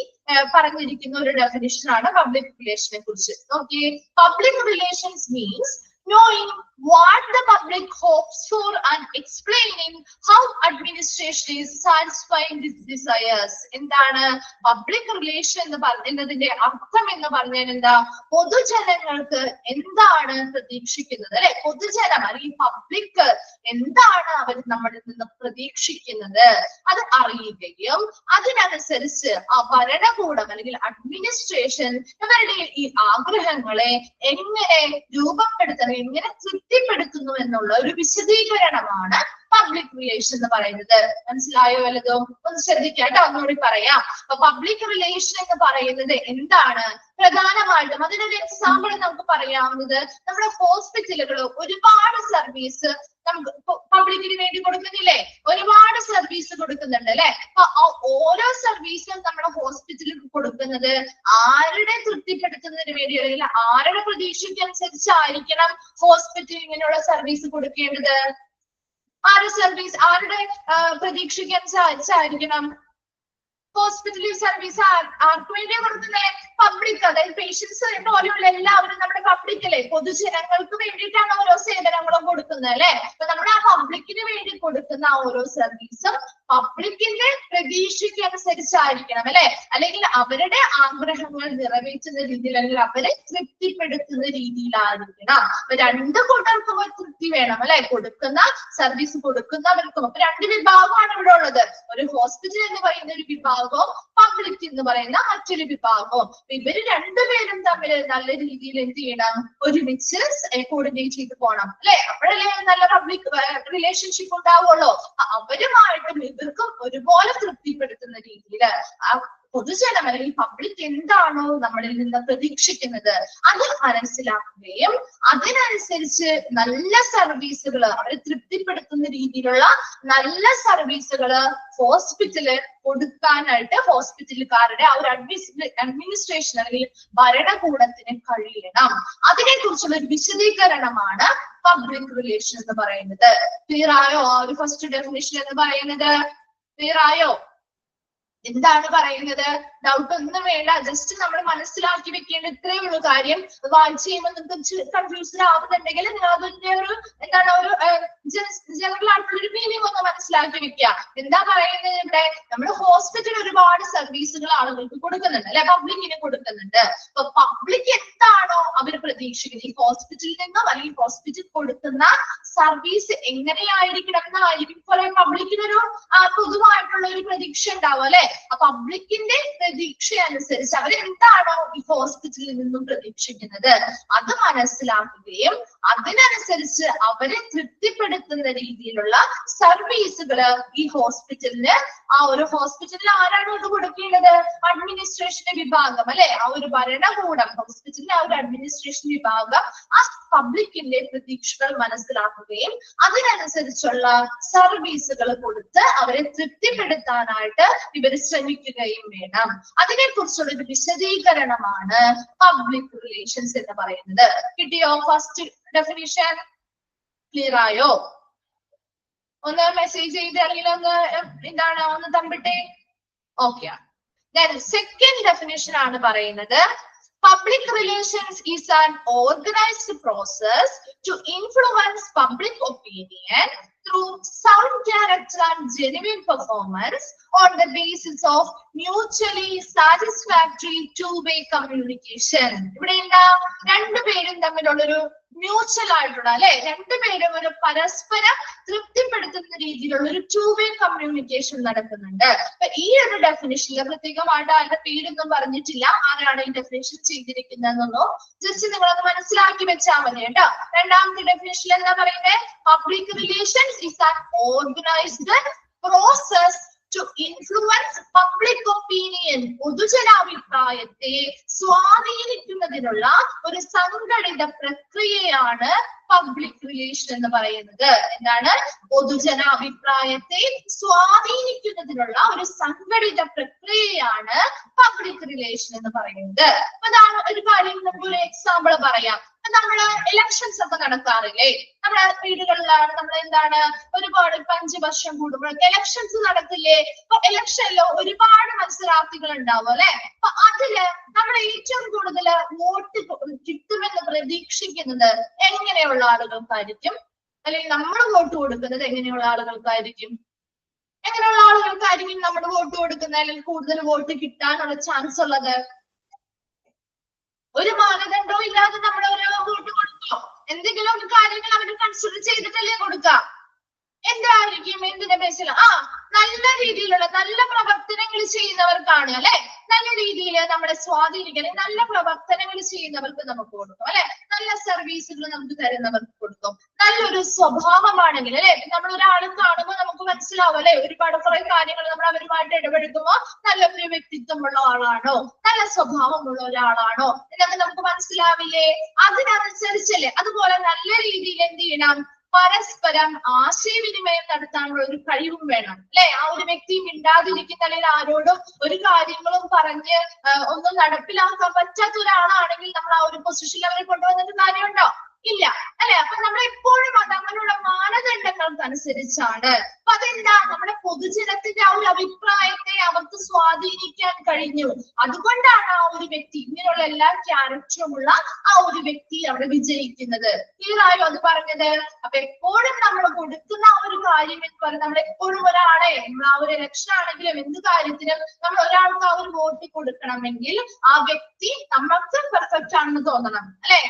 പറഞ്ഞിരിക്കുന്ന ഒരു ഡെഫിനിഷൻ ആണ് പബ്ലിക് റിലേഷനെ കുറിച്ച്. നോക്കി, public relations means knowing what the public hopes for and explaining how administration is satisfying its desires. എന്താണ് പബ്ലിക് റിലേഷൻ എന്ന് പറയുന്നതിന്റെ അർത്ഥം എന്ന് പറഞ്ഞാൽ എന്താ? പൊതുജനങ്ങൾക്ക് എന്താണ് പ്രതീക്ഷിക്കുന്നത് അല്ലെ, പൊതുജനം അല്ലെങ്കിൽ പബ്ലിക് എന്താണ് അവർ നമ്മളിൽ നിന്ന് പ്രതീക്ഷിക്കുന്നത് അത് അറിയുകയും അതിനനുസരിച്ച് ആ ഭരണകൂടം അല്ലെങ്കിൽ അഡ്മിനിസ്ട്രേഷൻ ഇവരുടെ ഈ ആഗ്രഹങ്ങളെ എങ്ങനെ രൂപപ്പെടുത്തണം, എങ്ങനെ തൃപ്തിപ്പെടുത്തുന്നു എന്നുള്ള ഒരു വിശദീകരണമാണ് പബ്ലിക് റിലേഷൻ എന്ന് പറയുന്നത്. മനസ്സിലായോ വല്ലതും? ഒന്ന് ശ്രദ്ധിക്കാട്ടോ, ഒന്നുകൂടി പറയാം. അപ്പൊ പബ്ലിക് റിലേഷൻ എന്ന് പറയുന്നത് എന്താണ്? പ്രധാനമായിട്ടും അതിനൊരു എക്സാമ്പിൾ നമുക്ക് പറയാവുന്നത് നമ്മുടെ ഹോസ്പിറ്റലുകൾ ഒരുപാട് സർവീസ് നമുക്ക് പബ്ലിക്കിന് വേണ്ടി കൊടുക്കുന്നില്ലേ? ഒരുപാട് സർവീസ് കൊടുക്കുന്നുണ്ട് അല്ലെ. അപ്പൊ ഓരോ സർവീസും നമ്മുടെ ഹോസ്പിറ്റലിൽ കൊടുക്കുന്നത് ആരുടെ തൃപ്തിപ്പെടുത്തുന്നതിന് വേണ്ടി അല്ലെങ്കിൽ ആരുടെ പ്രതീക്ഷയ്ക്ക് അനുസരിച്ചായിരിക്കണം ഹോസ്പിറ്റൽ ഇങ്ങനെയുള്ള സർവീസ് കൊടുക്കേണ്ടത്? ആരുടെ പ്രതീക്ഷയ്ക്ക് അനുസരിച്ചായിരിക്കണം? ഹോസ്പിറ്റലിൽ സർവീസ് ആർക്ക് വേണ്ടിയാ കൊടുക്കുന്നത്? പബ്ലിക്, അതായത് പേഷ്യൻസ് പോലെയുള്ള എല്ലാവരും നമ്മുടെ പബ്ലിക് അല്ലേ, പൊതുജനങ്ങൾക്ക് വേണ്ടിയിട്ടാണ് ഓരോ സേവനങ്ങളും കൊടുക്കുന്നത് അല്ലെ. അപ്പൊ നമ്മുടെ ആ പബ്ലിക്കിന് വേണ്ടി കൊടുക്കുന്ന ഓരോ സർവീസും പബ്ലിക്കിന്റെ പ്രതീക്ഷയ്ക്ക് അനുസരിച്ചായിരിക്കണം അല്ലെ, അല്ലെങ്കിൽ അവരുടെ ആഗ്രഹങ്ങൾ നിറവേറ്റുന്ന രീതിയിൽ, അല്ലെങ്കിൽ അവരെ തൃപ്തിപ്പെടുത്തുന്ന രീതിയിലായിരിക്കണം. അപ്പൊ രണ്ട് കൂട്ടർക്കും ഒരു തൃപ്തി വേണം അല്ലെ, കൊടുക്കുന്ന സർവീസ് കൊടുക്കുന്നവർക്കും. അപ്പൊ രണ്ട് വിഭാഗമാണ് ഇവിടെ ഉള്ളത്, ഒരു ഹോസ്പിറ്റൽ എന്ന് പറയുന്ന ഒരു വിഭാഗവും പബ്ലിക് എന്ന് പറയുന്ന മറ്റൊരു വിഭാഗവും. ഇവര് രണ്ടുപേരും തമ്മിൽ നല്ല രീതിയിൽ എന്ത് ചെയ്യണം, ഒരുമിച്ച് കോർഡിനേറ്റ് ചെയ്ത് പോകണം അല്ലെ, അപ്പോഴല്ലേ നല്ല പബ്ലിക് റിലേഷൻഷിപ്പ് ഉണ്ടാവുള്ളൂ. അവരുമായിട്ടും ഇവർക്കും ഒരുപോലെ തൃപ്തിപ്പെടുത്തുന്ന രീതിയിൽ പൊതുജനം അല്ലെങ്കിൽ പബ്ലിക് എന്താണോ നമ്മളിൽ നിന്ന് പ്രതീക്ഷിക്കുന്നത് അത് മനസ്സിലാക്കുകയും അതിനനുസരിച്ച് നല്ല സർവീസുകൾ, അവരെ തൃപ്തിപ്പെടുത്തുന്ന രീതിയിലുള്ള നല്ല സർവീസുകൾ ഹോസ്പിറ്റല് കൊടുക്കാനായിട്ട് ഹോസ്പിറ്റലുകാരുടെ ആ ഒരു അഡ്മിനിസ്ട്രേഷൻ അല്ലെങ്കിൽ ഭരണകൂടത്തിന് കഴിയണം. അതിനെ കുറിച്ചുള്ള ഒരു വിശദീകരണമാണ് പബ്ലിക് റിലേഷൻ എന്ന് പറയുന്നത്. ക്ലിയർ ആയോ? ആ ഒരു ഫസ്റ്റ് ഡെഫിനിഷൻ എന്ന് പറയുന്നത് ക്ലിയർ ആയോ? എന്താണ് പറയുന്നത്? ഡൗട്ട് ഒന്നും വേണ്ട, ജസ്റ്റ് നമ്മൾ മനസ്സിലാക്കി വെക്കേണ്ട ഇത്രയേ ഉള്ളൂ കാര്യം. വായിച്ച് ചെയ്യുമ്പോൾ നിങ്ങൾക്ക് കൺഫ്യൂസ്ഡ് ആവുന്നുണ്ടെങ്കിൽ നിങ്ങൾ അതിന്റെ ഒരു എന്താണ് ഒരു ജനറൽ ആയിട്ടുള്ള ഒരു മീനിങ് ഒന്ന് മനസ്സിലാക്കി വെക്കുക. എന്താ പറയുന്നത് ഇവിടെ? നമ്മുടെ ഹോസ്പിറ്റൽ ഒരുപാട് സർവീസുകൾ ആളുകൾക്ക് കൊടുക്കുന്നുണ്ട് അല്ലെ, പബ്ലിക്കിന് കൊടുക്കുന്നുണ്ട്. അപ്പൊ പബ്ലിക് എന്താണോ അവർ പ്രതീക്ഷിക്കുന്നത്, ഈ ഹോസ്പിറ്റലിൽ നിന്നും അല്ലെങ്കിൽ ഹോസ്പിറ്റൽ കൊടുക്കുന്ന സർവീസ് എങ്ങനെയായിരിക്കണം എന്നായിരിക്കും കുറെ പബ്ലിക്കിനൊരു പൊതുവായിട്ടുള്ള ഒരു പ്രതീക്ഷ ഉണ്ടാവും അല്ലെ. ആ പബ്ലിക്കിന്റെ പ്രതീക്ഷ അനുസരിച്ച് അവരെന്താണോ ഈ ഹോസ്പിറ്റലിൽ നിന്നും പ്രതീക്ഷിക്കുന്നത് അത് മനസ്സിലാക്കുകയും അതിനനുസരിച്ച് അവരെ തൃപ്തിപ്പെടുത്തുന്ന രീതിയിലുള്ള സർവീസുകള് ഈ ഹോസ്പിറ്റലിന്, ആ ഒരു ഹോസ്പിറ്റലിൽ ആരാണ് ഇത് കൊടുക്കേണ്ടത്? അഡ്മിനിസ്ട്രേഷൻ വിഭാഗം അല്ലെ, ആ ഒരു ഭരണകൂടം, ഹോസ്പിറ്റലിലെ ആ ഒരു അഡ്മിനിസ്ട്രേഷൻ വിഭാഗം ആ പബ്ലിക്കിന്റെ പ്രതീക്ഷകൾ മനസ്സിലാക്കുകയും അതിനനുസരിച്ചുള്ള സർവീസുകൾ കൊടുത്ത് അവരെ തൃപ്തിപ്പെടുത്താനായിട്ട് ഇവർ ശ്രമിക്കുകയും വേണം. അതിനെ കുറിച്ചുള്ള ഒരു വിശദീകരണമാണ് പബ്ലിക് റിലേഷൻസ് എന്ന് പറയുന്നത്. കിട്ടിയോ? ഫസ്റ്റ് ഡെഫിനിഷൻ ക്ലിയർ ആയോ? ഒന്ന് മെസ്സേജ് ചെയ്ത് അല്ലെങ്കിൽ ഒന്ന് എന്താണ് ഒന്ന് തമ്പിട്ടെ. ഓക്കെ. സെക്കൻഡ് ഡെഫിനിഷൻ ആണ് പറയുന്നത്, public relations is an organized process to influence public opinion through sound character and genuine performance on the basis of mutually satisfactory two-way communication. ഇവിടെ എന്താ? രണ്ടുപേരും തമ്മിലുള്ളൊരു മ്യൂച്വൽ ആയിട്ടുള്ള അല്ലെ, രണ്ടുപേരും ഒരു പരസ്പരം തൃപ്തിപ്പെടുത്തുന്ന രീതിയിലുള്ള ഒരു ടു വേ കമ്മ്യൂണിക്കേഷൻ നടക്കുന്നുണ്ട്. അപ്പൊ ഈ ഒരു ഡെഫിനിഷനിൽ പ്രത്യേകമായിട്ട് അതിന്റെ പേരൊന്നും പറഞ്ഞിട്ടില്ല, ആരാണ് ഈ ഡെഫിനിഷൻ ചെയ്തിരിക്കുന്നതെന്നൊന്നും ജസ്റ്റ് നിങ്ങളത് മനസ്സിലാക്കി വെച്ചാൽ മതി കേട്ടോ. രണ്ടാമത്തെ ഡെഫിനിഷനിൽ എന്താ പറയുന്നത്? Public relations is an organized process to influence public opinion. പൊതുജനാഭിപ്രായത്തെ സ്വാധീനിക്കുന്നതിനുള്ള ഒരു സംഘടിത പ്രക്രിയയാണ് പബ്ലിക് റിലേഷൻ എന്ന് പറയുന്നത്. എന്താണ്? പൊതുജനാഭിപ്രായത്തെ സ്വാധീനിക്കുന്നതിനുള്ള ഒരു സംഘടിത പ്രക്രിയയാണ് പബ്ലിക് റിലേഷൻ എന്ന് പറയുന്നത്. അതാണ് ഒരു കാര്യം, നമുക്കൊരു എക്സാമ്പിൾ പറയാം. നമ്മള് ഇലക്ഷൻസ് ഒക്കെ നടക്കാറില്ലേ? നമ്മുടെ വീടുകളിലാണ് നമ്മൾ എന്താണ് ഒരുപാട് 5 വർഷം കൂടുമ്പോഴൊക്കെ ഇലക്ഷൻസ് നടക്കില്ലേ? അപ്പൊ ഇലക്ഷനിൽ ഒരുപാട് മത്സരാർത്ഥികൾ ഉണ്ടാവും അല്ലെ. അപ്പൊ അതില് നമ്മൾ ഏറ്റവും കൂടുതൽ വോട്ട് കിട്ടുമെന്ന് പ്രതീക്ഷിക്കുന്നത് എങ്ങനെയുള്ള ആളുകൾക്കായിരിക്കും? അല്ലെങ്കിൽ നമ്മൾ വോട്ട് കൊടുക്കുന്നത് എങ്ങനെയുള്ള ആളുകൾക്കായിരിക്കും? എങ്ങനെയുള്ള ആളുകൾക്കായിരിക്കും നമ്മൾ വോട്ട് കൊടുക്കുന്നത് അല്ലെങ്കിൽ കൂടുതൽ വോട്ട് കിട്ടാനുള്ള ചാൻസ് ഉള്ളത്? ഒരു മാനദണ്ഡവും ഇല്ലാതെ നമ്മൾ ഒരു വോട്ട് കൊടുക്കോ? എന്തെങ്കിലും ഒരു കാര്യങ്ങൾ അവർ കൺസിഡർ ചെയ്തിട്ടല്ലേ കൊടുക്കുക? എന്തായിരിക്കും? എന്തിന്റെ ബേസിൽ? നല്ല രീതിയിലുള്ള നല്ല പ്രവർത്തനങ്ങൾ ചെയ്യുന്നവർക്കാണ് അല്ലെ, നല്ല രീതിയിൽ നമ്മളെ സ്വാധീനിക്കാൻ നല്ല പ്രവർത്തനങ്ങൾ ചെയ്യുന്നവർക്ക് നമുക്ക് കൊടുക്കും അല്ലെ, നല്ല സർവീസുകൾ നമുക്ക് തരുന്നവർക്ക് കൊടുക്കും. നല്ലൊരു സ്വഭാവമാണെങ്കിൽ അല്ലെ, നമ്മൾ ഒരാളെ കാണുമ്പോൾ നമുക്ക് മനസ്സിലാവും അല്ലെ, ഒരുപാട് കുറെ കാര്യങ്ങൾ നമ്മൾ അവരുമായിട്ട് ഇടപെടുമ്പോൾ നല്ലൊരു വ്യക്തിത്വമുള്ള ആളാണോ, നല്ല സ്വഭാവമുള്ള ഒരാളാണോ എന്നൊക്കെ നമുക്ക് മനസ്സിലാവില്ലേ? അതിനനുസരിച്ചല്ലേ. അതുപോലെ നല്ല രീതിയിൽ എന്ത് ചെയ്യണം? പരസ്പരം ആശയവിനിമയം നടത്താനുള്ള ഒരു കഴിവും വേണം അല്ലെ. ആ ഒരു വ്യക്തി മിണ്ടാതിരിക്കുന്ന അല്ലെങ്കിൽ ആരോടും ഒരു കാര്യങ്ങളും പറഞ്ഞ് ഒന്നും നടപ്പിലാക്കാൻ പറ്റാത്ത ഒരാളാണെങ്കിൽ നമ്മൾ ആ ഒരു പൊസിഷനിൽ അവരെ കൊണ്ടുവന്നിട്ട് കാര്യമുണ്ടോ? ഇല്ല അല്ലെ. അപ്പൊ നമ്മൾ എപ്പോഴും അങ്ങനെയുള്ള മാനദണ്ഡങ്ങൾക്കനുസരിച്ചാണ്. അപ്പൊ അതെന്താ? നമ്മുടെ പൊതുജനത്തിന്റെ ആ ഒരു അഭിപ്രായത്തെ അവർക്ക് സ്വാധീനിക്കാൻ കഴിഞ്ഞു. അതുകൊണ്ടാണ് ആ ഒരു വ്യക്തി, ഇങ്ങനെയുള്ള എല്ലാ ക്യാരക്ടറുമുള്ള ആ ഒരു വ്യക്തി അവിടെ വിജയിക്കുന്നത്. ക്ലിയർ ആയോ അത് പറഞ്ഞത്? അപ്പൊ എപ്പോഴും നമ്മൾ കൊടുക്കുന്ന ആ ഒരു കാര്യം എന്ന് പറയുന്നത്, നമ്മൾ എപ്പോഴും ഒരാളെ, നമ്മൾ ആ ഒരു ഇലക്ഷൻ ആണെങ്കിലും എന്ത് കാര്യത്തിനും നമ്മൾ ഒരാൾക്ക് ആ ഒരു വോട്ട് കൊടുക്കണമെങ്കിൽ ആ വ്യക്തി നമുക്ക് പെർഫെക്റ്റ് ആണെന്ന് തോന്നണം, അല്ലെ?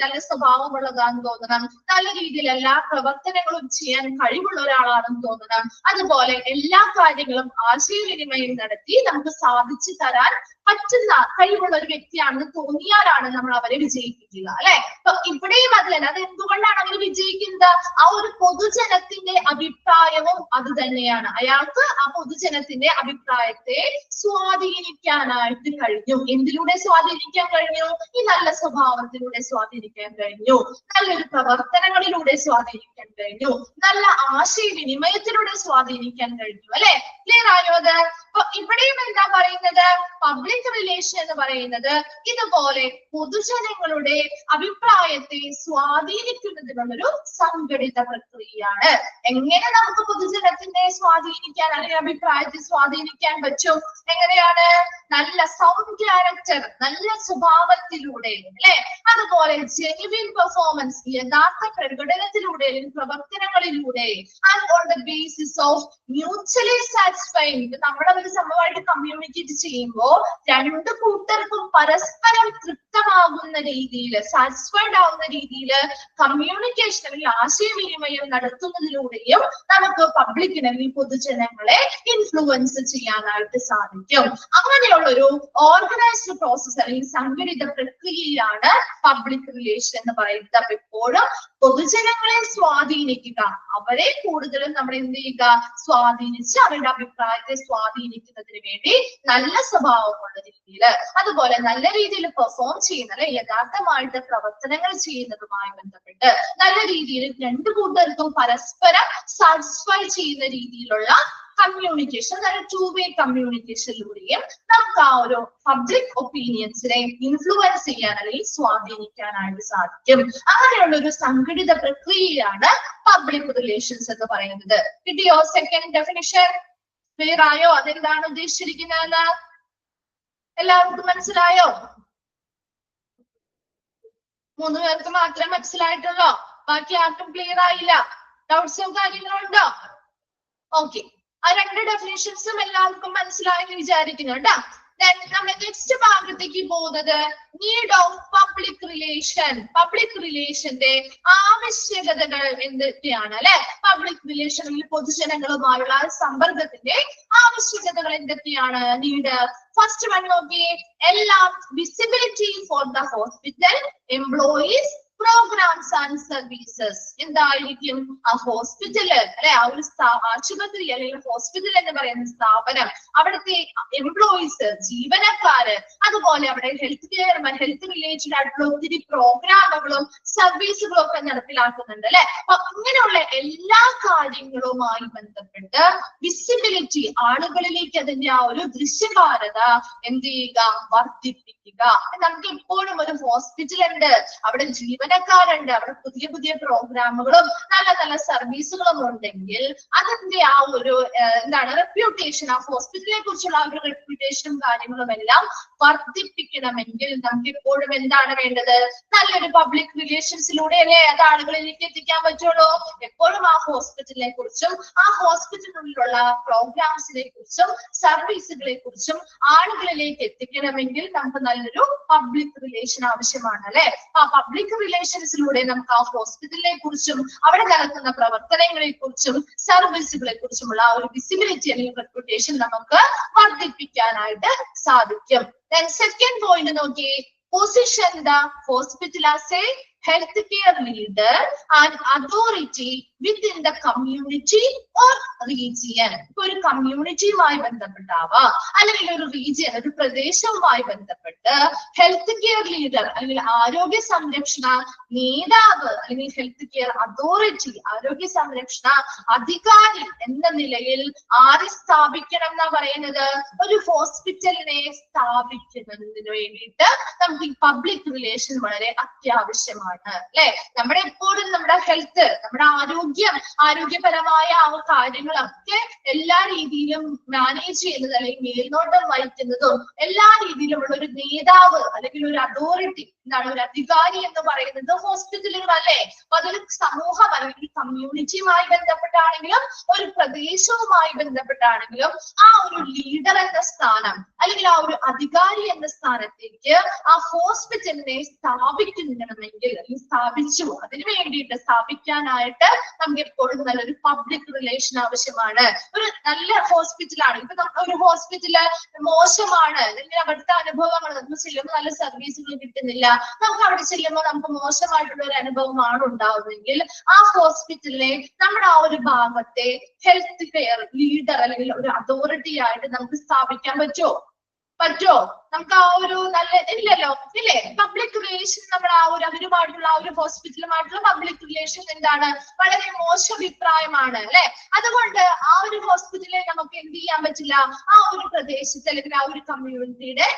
നല്ല സ്വഭാവമുള്ളതാണെന്ന് തോന്നണം, നല്ല രീതിയിൽ എല്ലാ പ്രവർത്തനങ്ങളും ചെയ്യാൻ കഴിവുള്ള ഒരാളാണെന്ന് തോന്നണം. അതുപോലെ എല്ലാ കാര്യങ്ങളും ആശയവിനിമയം നടത്തി നമുക്ക് സാധിച്ചു തരാൻ പറ്റുന്ന കഴിവുള്ള ഒരു വ്യക്തിയാണെന്ന് തോന്നിയാലാണ് നമ്മൾ അവരെ വിജയിപ്പിക്കുക, അല്ലെ? അപ്പൊ ഇവിടെയും അത് തന്നെ. അത് എന്തുകൊണ്ടാണ് അവർ വിജയിക്കുന്നത്? ആ ഒരു പൊതുജനത്തിന്റെ അഭിപ്രായവും അത് തന്നെയാണ്. അയാൾക്ക് ആ പൊതുജനത്തിന്റെ അഭിപ്രായത്തെ സ്വാധീനിക്കാനായിട്ട് കഴിഞ്ഞു. എന്തിലൂടെ സ്വാധീനിക്കാൻ കഴിഞ്ഞു? ഈ നല്ല സ്വഭാവത്തിലൂടെ സ്വാധീനിക്കാൻ കഴിഞ്ഞു, നല്ലൊരു പ്രവർത്തനങ്ങളിലൂടെ സ്വാധീനിക്കാൻ കഴിഞ്ഞു, നല്ല ആശയവിനിമയത്തിലൂടെ സ്വാധീനിക്കാൻ കഴിഞ്ഞു, അല്ലെ? ക്ലിയർ ആയോ അത്? അപ്പൊ ഇവിടെയും എന്താ പറയുന്നത്? പബ്ലിക് റിലേഷൻ എന്ന് പറയുന്നത് ഇതുപോലെ പൊതുജനങ്ങളുടെ അഭിപ്രായത്തെ സ്വാധീനിക്കുന്നതിനുള്ളൊരു സംഘടിത പ്രക്രിയയാണ്. എങ്ങനെ നമുക്ക് പൊതുജനത്തിനെ സ്വാധീനിക്കാൻ അല്ലെങ്കിൽ അഭിപ്രായത്തെ സ്വാധീനിക്കാൻ പറ്റും? എങ്ങനെയാണ്? നല്ല സൗണ്ട് ക്യാരക്ടർ, നല്ല സ്വഭാവത്തിലൂടെ, അല്ലെ? അതുപോലെ ജെന്യുവിൻ പെർഫോമൻസ്, യഥാർത്ഥ പ്രകടനത്തിലൂടെ അല്ലെങ്കിൽ പ്രവർത്തനങ്ങളിലൂടെ, and on the basis of mutually satisfying. നമ്മുടെ ഒരു സമൂഹമായിട്ട് കമ്മ്യൂണിക്കേറ്റ് ചെയ്യുമ്പോൾ രണ്ടു കൂട്ടർക്കും പരസ്പരം തൃപ്തമാകുന്ന രീതിയിൽ, സാറ്റിസ്ഫൈഡ് ആവുന്ന രീതിയിൽ കമ്മ്യൂണിക്കേഷൻ അല്ലെങ്കിൽ ആശയവിനിമയം നടത്തുന്നതിലൂടെയും നമുക്ക് പബ്ലിക്കിനെ അല്ലെങ്കിൽ പൊതുജനങ്ങളെ ഇൻഫ്ലുവൻസ് ചെയ്യാനായിട്ട് സാധിക്കും. അങ്ങനെയുള്ള ഒരു ഓർഗനൈസ്ഡ് പ്രോസസ് അല്ലെങ്കിൽ സംഘടിത പ്രക്രിയയാണ് പബ്ലിക് റിലേഷൻ എന്ന് പറയുന്നത്. അപ്പൊ എപ്പോഴും പൊതുജനങ്ങളെ സ്വാധീനിക്കുക, അവരെ കൂടുതലും നമ്മൾ എന്ത് ചെയ്യുക? സ്വാധീനിച്ച് അവരുടെ അഭിപ്രായത്തെ സ്വാധീനിക്കുന്നതിന് വേണ്ടി നല്ല സ്വഭാവമുള്ള രീതിയിൽ, അതുപോലെ നല്ല രീതിയിൽ പെർഫോം ചെയ്യുന്ന, അല്ലെ, യഥാർത്ഥമായിട്ട് പ്രവർത്തനങ്ങൾ ചെയ്യുന്നതുമായി ബന്ധപ്പെട്ട് നല്ല രീതിയിൽ രണ്ടു കൂട്ടർക്കും പരസ്പരം സാറ്റിസ്ഫൈ ചെയ്യുന്ന രീതിയിലുള്ള കമ്മ്യൂണിക്കേഷൻ, അതായത് ടു വേ കമ്മ്യൂണിക്കേഷനിലൂടെയും നമുക്ക് ആ ഒരു പബ്ലിക് ഒപ്പീനിയൻസിനെ ഇൻഫ്ലുവൻസ് ചെയ്യാൻ അല്ലെങ്കിൽ സ്വാധീനിക്കാനായിട്ട് സാധിക്കും. അങ്ങനെയുള്ള ഒരു സംഘടിത പ്രക്രിയയാണ് പബ്ലിക് റിലേഷൻസ് എന്ന് പറയുന്നത്. കിട്ടിയോ സെക്കൻഡ് ഡെഫിനിഷൻ? ക്ലിയർ ആയോ? അതെന്താണ് ഉദ്ദേശിച്ചിരിക്കുന്നതെന്ന് എല്ലാവർക്കും മനസ്സിലായോ? 3 പേർക്ക് മാത്രമേ മനസ്സിലായിട്ടുള്ളൂ, ബാക്കി ആർക്കും ക്ലിയർ ആയില്ല? ഡൗട്ട്സോ കാര്യങ്ങളോ ഉണ്ടോ? ഓക്കെ, ആ 2 ഡെഫിനിഷൻസും എല്ലാവർക്കും മനസ്സിലായെന്ന് വിചാരിക്കുന്നു കേട്ടോ. നമ്മുടെ നെക്സ്റ്റ് ഭാഗത്തേക്ക് പോകുന്നത് need of public relation. Public റിലേഷന്റെ ആവശ്യകതകൾ എന്തൊക്കെയാണ്, അല്ലെ? പബ്ലിക് റിലേഷനിൽ പൊതുജനങ്ങളുമായുള്ള സമ്പർക്കത്തിന്റെ ആവശ്യകതകൾ എന്തൊക്കെയാണ്? നീഡ് ഫസ്റ്റ് വൺ നോക്കിയേ, എല്ലാം visibility for the hospital employees, programs and services. എന്തായിരിക്കും? ആ ഹോസ്പിറ്റല്, അല്ലെ, ആ ഒരു ആശുപത്രി അല്ലെങ്കിൽ ഹോസ്പിറ്റൽ എന്ന് പറയുന്ന സ്ഥാപനം, അവിടുത്തെ എംപ്ലോയീസ്, ജീവനക്കാര്, അതുപോലെ അവിടെ ഹെൽത്ത് റിലേറ്റഡ് ആയിട്ടുള്ള ഒത്തിരി പ്രോഗ്രാമുകളും സർവീസുകളും ഒക്കെ നടപ്പിലാക്കുന്നുണ്ട്, അല്ലെ? അപ്പൊ ഇങ്ങനെയുള്ള എല്ലാ കാര്യങ്ങളുമായി ബന്ധപ്പെട്ട് വിസിബിലിറ്റി, ആളുകളിലേക്ക് അതിന്റെ ആ ഒരു ദൃശ്യകാരത എന്ത് ചെയ്യുക? വർദ്ധിപ്പിക്കുക. നമുക്ക് എപ്പോഴും ഒരു ഹോസ്പിറ്റൽ ഉണ്ട്, അവിടെ ജീവനക്കാരുണ്ട്, അവിടെ പുതിയ പുതിയ പ്രോഗ്രാമുകളും നല്ല നല്ല സർവീസുകളും ഉണ്ടെങ്കിൽ അതിന്റെ ആ ഒരു എന്താണ് റെപ്യൂട്ടേഷൻ, ആ ഹോസ്പിറ്റലിനെ കുറിച്ചുള്ള ആ ഒരു റെപ്യൂട്ടേഷനും കാര്യങ്ങളും എല്ലാം വർദ്ധിപ്പിക്കണമെങ്കിൽ നമുക്ക് എപ്പോഴും എന്താണ് വേണ്ടത്? നല്ലൊരു പബ്ലിക് റിലേഷൻസിലൂടെ അല്ലേ അത് ആളുകളിലേക്ക് എത്തിക്കാൻ പറ്റുള്ളൂ. എപ്പോഴും ആ ഹോസ്പിറ്റലിനെ കുറിച്ചും ആ ഹോസ്പിറ്റലിനുള്ള പ്രോഗ്രാംസിനെ കുറിച്ചും സർവീസുകളെ കുറിച്ചും ആളുകളിലേക്ക് എത്തിക്കണമെങ്കിൽ നമുക്ക് നല്ലൊരു പബ്ലിക് റിലേഷൻ ആവശ്യമാണ്, അല്ലെ? ആ പബ്ലിക് റിലേഷൻസിലൂടെ നമുക്ക് ആ ഹോസ്പിറ്റലിനെ കുറിച്ചും അവിടെ നടക്കുന്ന പ്രവർത്തനങ്ങളെ കുറിച്ചും സർവീസുകളെ കുറിച്ചുമുള്ള ആ ഒരു വിസിബിലിറ്റി അല്ലെങ്കിൽ റെപ്യൂട്ടേഷൻ നമുക്ക് വർദ്ധിപ്പിക്കാനായിട്ട് സാധിക്കും. സെക്കൻഡ് പോയിന്റ് നോക്കിയേ, position the hospital as A health care leader and authority within the community or region. ഇപ്പൊ ഒരു കമ്മ്യൂണിറ്റിയുമായി ബന്ധപ്പെട്ടാവാം, അല്ലെങ്കിൽ ഒരു റീജിയൻ, ഒരു പ്രദേശവുമായി ബന്ധപ്പെട്ട് ഹെൽത്ത് കെയർ ലീഡർ അല്ലെങ്കിൽ ആരോഗ്യ സംരക്ഷണ നേതാവ് അല്ലെങ്കിൽ ഹെൽത്ത് കെയർ അതോറിറ്റി, ആരോഗ്യ സംരക്ഷണ അധികാരി എന്ന നിലയിൽ ആരെ സ്ഥാപിക്കണം എന്നാ പറയുന്നത്? ഒരു ഹോസ്പിറ്റലിനെ സ്ഥാപിക്കുന്നതിന് വേണ്ടിയിട്ട് നമുക്ക് ഈ പബ്ലിക് റിലേഷൻ വളരെ അത്യാവശ്യമാണ്. ആവശ്യമാണ് അല്ലെ. നമ്മുടെ എപ്പോഴും നമ്മുടെ ഹെൽത്ത്, നമ്മുടെ ആരോഗ്യപരമായ ആ കാര്യങ്ങളൊക്കെ എല്ലാ രീതിയിലും മാനേജ് ചെയ്യുന്നത് അല്ലെങ്കിൽ മേൽനോട്ടം വഹിക്കുന്നതും എല്ലാ രീതിയിലുമുള്ള ഒരു നേതാവ് അല്ലെങ്കിൽ ഒരു അതോറിറ്റി, എന്താണ് ഒരു അധികാരി എന്ന് പറയുന്നത് ഹോസ്പിറ്റലുകൾ അല്ലേ. അപ്പൊ അതൊരു സമൂഹം അല്ലെങ്കിൽ കമ്മ്യൂണിറ്റിയുമായി ബന്ധപ്പെട്ടാണെങ്കിലും ഒരു പ്രദേശവുമായി ബന്ധപ്പെട്ടാണെങ്കിലും ആ ഒരു ലീഡർ എന്ന സ്ഥാനം അല്ലെങ്കിൽ ആ ഒരു അധികാരി എന്ന സ്ഥാനത്തേക്ക് ആ ഹോസ്പിറ്റലിനെ സ്ഥാപിക്കണമെങ്കിൽ അല്ലെങ്കിൽ സ്ഥാപിച്ചു അതിനു വേണ്ടിയിട്ട് സ്ഥാപിക്കാനായിട്ട് നമുക്ക് എപ്പോഴും നല്ലൊരു പബ്ലിക് റിലേഷൻ ആവശ്യമാണ്. ഒരു നല്ല ഹോസ്പിറ്റലാണ്, ഇപ്പൊ നമുക്ക് ഒരു ഹോസ്പിറ്റല് മോശമാണ് അല്ലെങ്കിൽ അവിടുത്തെ അനുഭവങ്ങൾ നമുക്ക് ചെല്ലുമ്പോൾ നല്ല സർവീസുകൾ കിട്ടുന്നില്ല, നമുക്ക് അവിടെ ചെല്ലുമ്പോൾ നമുക്ക് മോശമായിട്ടുള്ള ഒരു അനുഭവമാണ് ഉണ്ടാവുന്നതെങ്കിൽ ആ ഹോസ്പിറ്റലിനെ നമ്മുടെ ആ ഒരു ഭാഗത്തെ ഹെൽത്ത് കെയർ ലീഡർ അല്ലെങ്കിൽ ഒരു അതോറിറ്റി ആയിട്ട് നമുക്ക് സ്ഥാപിക്കാൻ പറ്റുമോ? നമുക്ക് ആ ഒരു നല്ല ഇല്ലല്ലോ ഇല്ലേ. പബ്ലിക് റിലേഷൻ നമ്മൾ ആ ഒരു അവരുമായിട്ടുള്ള ആ ഒരു ഹോസ്പിറ്റലുമായിട്ടുള്ള പബ്ലിക് റിലേഷൻ എന്താണ്, വളരെ മോശം അഭിപ്രായമാണ് അല്ലെ. അതുകൊണ്ട് ആ ഒരു ഹോസ്പിറ്റലിനെ നമുക്ക് എന്ത് ചെയ്യാൻ പറ്റില്ല, ആ ഒരു പ്രദേശത്ത് അല്ലെങ്കിൽ ആ ഒരു കമ്മ്യൂണിറ്റിയുടെ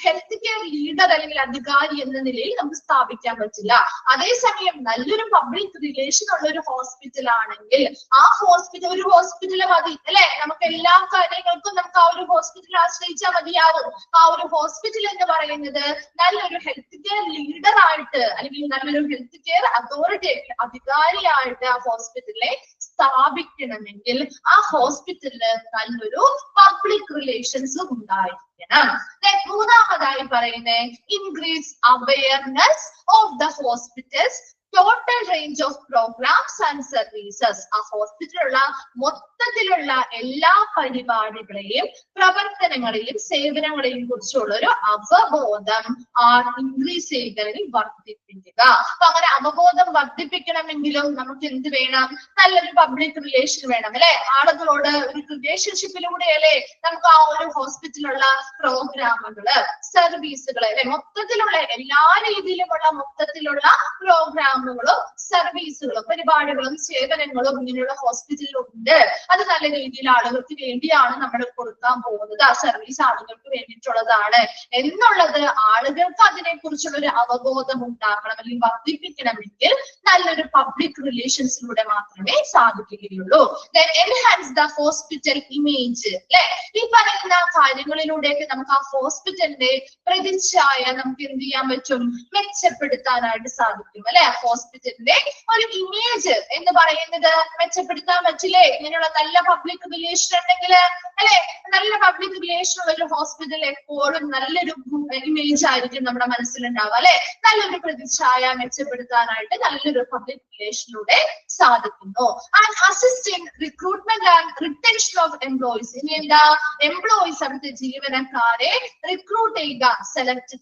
ഹെൽത്ത് കെയർ ലീഡർ അല്ലെങ്കിൽ അധികാരി എന്ന നിലയിൽ നമുക്ക് സ്ഥാപിക്കാൻ പറ്റില്ല. അതേസമയം നല്ലൊരു പബ്ലിക് റിലേഷൻ ഉള്ള ഒരു ഹോസ്പിറ്റൽ ആണെങ്കിൽ ആ ഹോസ്പിറ്റൽ ഒരു ഹോസ്പിറ്റൽ മതി അല്ലെ. നമുക്ക് എല്ലാ കാര്യങ്ങൾക്കും നമുക്ക് ആ ഒരു ഹോസ്പിറ്റൽ ആശ്രയിച്ചാൽ മതിയാവും. ആ ഒരു ഹോസ്പിറ്റൽ എന്ന് പറയുന്നത് നല്ലൊരു ഹെൽത്ത് കെയർ ലീഡർ ആയിട്ട് അല്ലെങ്കിൽ നല്ലൊരു ഹെൽത്ത് കെയർ അതോറിറ്റി അധികാരിയായിട്ട് ആ ഹോസ്പിറ്റലിനെ സ്ഥാപിക്കണമെങ്കിൽ ആ ഹോസ്പിറ്റലിന് നല്ലൊരു പബ്ലിക് റിലേഷൻസ് ഉണ്ടായിരിക്കണം. മൂന്നാമതായി പറയുന്നത് increase awareness of the hospital's total range of programs and services. ആ ഹോസ്പിറ്റലിലുള്ള മൊത്തത്തിലുള്ള എല്ലാ പരിപാടികളെയും പ്രവർത്തനങ്ങളെയും സേവനങ്ങളെയും കുറിച്ചുള്ള ഒരു അവബോധം ഇൻക്രീസ് ചെയ്യുക അല്ലെങ്കിൽ വർദ്ധിപ്പിക്കുക. അപ്പൊ അങ്ങനെ അവബോധം വർദ്ധിപ്പിക്കണമെങ്കിലും നമുക്ക് എന്ത് വേണം, നല്ലൊരു പബ്ലിക് റിലേഷൻ വേണം അല്ലെ. ആളുകളോട് ഒരു റിലേഷൻഷിപ്പിലൂടെ അല്ലെ നമുക്ക് ആ ഒരു ഹോസ്പിറ്റലിലുള്ള പ്രോഗ്രാമുകള് സർവീസുകള് അല്ലെ മൊത്തത്തിലുള്ള എല്ലാ രീതിയിലുമുള്ള മൊത്തത്തിലുള്ള പ്രോഗ്രാമുകളും സർവീസുകളും പരിപാടികളും സേവനങ്ങളും ഇങ്ങനെയുള്ള ഹോസ്പിറ്റലിലുണ്ട്. അത് നല്ല രീതിയിൽ ആളുകൾക്ക് വേണ്ടിയാണ് നമ്മൾ കൊടുക്കാൻ പോകുന്നത്. ആ സർവീസ് ആളുകൾക്ക് വേണ്ടിയിട്ടുള്ളതാണ് എന്നുള്ളത് ആളുകൾക്ക് അതിനെ കുറിച്ചുള്ള ഒരു അവബോധം ഉണ്ടാക്കണം അല്ലെങ്കിൽ വർദ്ധിപ്പിക്കണമെങ്കിൽ നല്ലൊരു പബ്ലിക് റിലേഷൻസിലൂടെ മാത്രമേ സാധിക്കുകയുള്ളൂ. എൻഹാൻസ് ദ ഹോസ്പിറ്റൽ ഇമേജ് അല്ലെ. ഈ പറയുന്ന കാര്യങ്ങളിലൂടെയൊക്കെ നമുക്ക് ആ ഹോസ്പിറ്റലിന്റെ പ്രതിച്ഛായ നമുക്ക് എന്ത് ചെയ്യാൻ പറ്റും, മെച്ചപ്പെടുത്താനായിട്ട് സാധിക്കും അല്ലെ. ഹോസ്പിറ്റലിന്റെ ഒരു ഇമേജ് എന്ന് പറയുന്നത് മെച്ചപ്പെടുത്താൻ പറ്റില്ലേ ഇങ്ങനെയുള്ള നല്ല പബ്ലിക് റിലേഷൻ ഉണ്ടെങ്കിൽ അല്ലെ. നല്ല പബ്ലിക് റിലേഷൻ ഉള്ള ഒരു ഹോസ്പിറ്റൽ എപ്പോഴും നല്ലൊരു ഇമേജ് ആയിരിക്കും നമ്മുടെ മനസ്സിലുണ്ടാവുക അല്ലെ. നല്ലൊരു പ്രതിച്ഛായ മെച്ചപ്പെടുത്താനായിട്ട് നല്ലൊരു പബ്ലിക് റിലേഷനിലൂടെ സാധിക്കുന്നു. And assist in recruitment and retention of employees. ഇനി എന്താ, എംപ്ലോയീസ് അവിടുത്തെ ജീവനക്കാരെ റിക്രൂട്ട് ചെയ്യുക,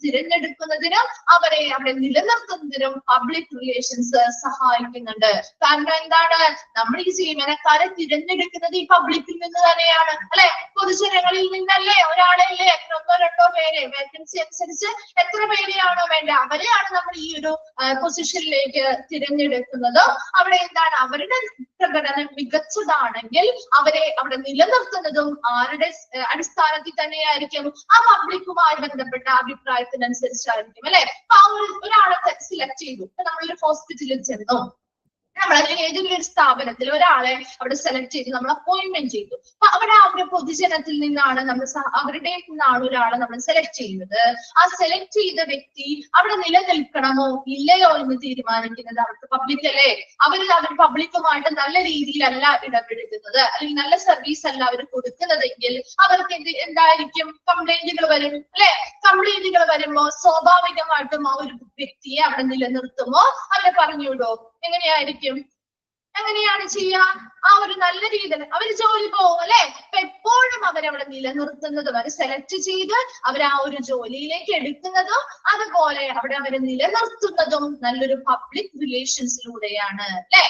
തിരഞ്ഞെടുക്കുന്നതിനും അവരെ അവിടെ നിലനിർത്തുന്നതിനും പബ്ലിക് റിലേഷൻസ് സഹായിക്കുന്നുണ്ട്. കാരണം എന്താണ്, നമ്മൾ ഈ ജീവനക്കാരെ തിരഞ്ഞെടുക്കുന്നത് ഈ പബ്ലിക്കിൽ നിന്ന് തന്നെയാണ് അല്ലെ. പൊതുജനങ്ങളിൽ നിന്നല്ലേ ഒരാളെയല്ലേ, ഒന്നോ രണ്ടോ പേരെ വേക്കൻസി അനുസരിച്ച് എത്ര പേരെയാണോ വേണ്ട അവരെയാണ് നമ്മൾ ഈ ഒരു പൊസിഷനിലേക്ക് തിരഞ്ഞെടുക്കുന്നത്. അവിടെ എന്താണ്, അവരുടെ പ്രകടനം മികച്ചതാണെങ്കിൽ അവരെ അവിടെ നിലനിർത്തുന്നതും ആരുടെ അടിസ്ഥാനത്തിൽ തന്നെയായിരിക്കും, ആ പബ്ലിക്കുമായി ബന്ധപ്പെട്ട അഭിപ്രായത്തിനനുസരിച്ചായിരിക്കും അല്ലെ. അപ്പൊ ആ ഒരാളെ സെലക്ട് ചെയ്തു, നമ്മളൊരു ഹോസ്പിറ്റലിൽ ചെന്നു, നമ്മൾ ഏതെങ്കിലും ഒരു സ്ഥാപനത്തിൽ ഒരാളെ അവിടെ സെലക്ട് ചെയ്ത് നമ്മൾ അപ്പോയിന്റ്മെന്റ് ചെയ്തു. അപ്പൊ അവിടെ ആ ഒരു പൊതുജനത്തിൽ നിന്നാണ് നമ്മൾ അവരുടെ നിന്നാണ് ഒരാളെ നമ്മൾ സെലക്ട് ചെയ്യുന്നത്. ആ സെലക്ട് ചെയ്ത വ്യക്തി അവിടെ നിലനിൽക്കണമോ ഇല്ലയോ എന്ന് തീരുമാനിക്കുന്നത് അവർക്ക് പബ്ലിക് അല്ലേ. അവർ പബ്ലിക്കുമായിട്ട് നല്ല രീതിയിലല്ല ഇടപെടുന്നത് അല്ലെങ്കിൽ നല്ല സർവീസ് അല്ല അവർ കൊടുക്കുന്നതെങ്കിൽ അവർക്ക് എന്തായിരിക്കും, കംപ്ലൈന്റുകൾ വരും അല്ലെ. കംപ്ലൈന്റുകൾ വരുമ്പോ സ്വാഭാവികമായിട്ടും ആ ഒരു വ്യക്തിയെ അവിടെ നിലനിർത്തുമോ അവരെ പറഞ്ഞുവിടോ, എങ്ങനെയാണ് ചെയ്യാ? ആ ഒരു നല്ല രീതിയിൽ അവര് ജോലി പോകും അല്ലെ. അപ്പൊ എപ്പോഴും അവരവിടെ നിലനിർത്തുന്നതും അവരെ സെലക്ട് ചെയ്ത് അവരെ ആ ഒരു ജോലിയിലേക്ക് എടുക്കുന്നതും അതുപോലെ അവിടെ അവരെ നിലനിർത്തുന്നതും നല്ലൊരു പബ്ലിക് റിലേഷൻസിലൂടെയാണ് അല്ലെ.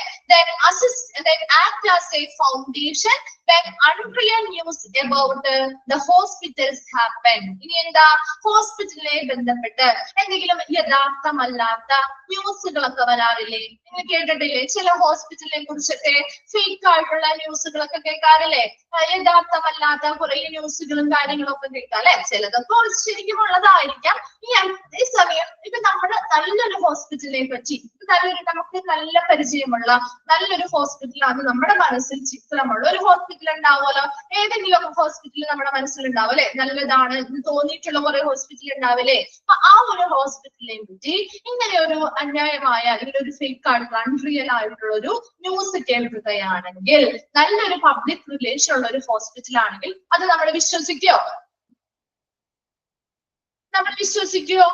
Act as a foundation when unreal news about the hospitals happen. ഇനി എന്താ, ഹോസ്പിറ്റലിനെ ബന്ധപ്പെട്ട് എന്തെങ്കിലും യഥാർത്ഥമല്ലാത്ത ന്യൂസുകളൊക്കെ വരാറില്ലേ, നിങ്ങൾ കേട്ടിട്ടില്ലേ? ചില ഹോസ്പിറ്റലിനെ കുറിച്ചൊക്കെ ഫേക്ക് ആയിട്ടുള്ള ന്യൂസുകളൊക്കെ കേൾക്കാറില്ലേ, യഥാർത്ഥമല്ലാത്ത കുറെ ന്യൂസുകളും കാര്യങ്ങളും ഒക്കെ കേൾക്കാം അല്ലെ. ചിലതൊക്കെ ശരിക്കും ഉള്ളതായിരിക്കാം. ഈ സമയം ഇപ്പൊ നമ്മുടെ നല്ലൊരു ഹോസ്പിറ്റലിനെ പറ്റി നമുക്ക് നല്ല പരിചയമുള്ള നല്ലൊരു ഹോസ്പിറ്റലാണ് നമ്മുടെ മനസ്സിൽ ചിത്രമുള്ള ഒരു ഹോസ്പിറ്റൽ ഉണ്ടാവുമല്ലോ. ഏതെങ്കിലും ഒക്കെ ഹോസ്പിറ്റൽ നമ്മുടെ മനസ്സിലുണ്ടാവും അല്ലെ, നല്ലതാണ് എന്ന് തോന്നിയിട്ടുള്ള കുറെ ഹോസ്പിറ്റൽ ഉണ്ടാവില്ലേ. അപ്പൊ ആ ഒരു ഹോസ്പിറ്റലിനെ പറ്റി ഇങ്ങനെ ഒരു അന്യായമായ അല്ലെങ്കിൽ ഒരു ഫേക്ക് ആയിട്ടുള്ള അൺറിയൽ ആയിട്ടുള്ള ഒരു ന്യൂസ് കേൾക്കുകയാണെങ്കിൽ, നല്ലൊരു പബ്ലിക് റിലേഷൻ ഉള്ള ഒരു ഹോസ്പിറ്റൽ ആണെങ്കിൽ അത് നമ്മൾ വിശ്വസിക്കോ? നമ്മൾ വിശ്വസിക്കോ?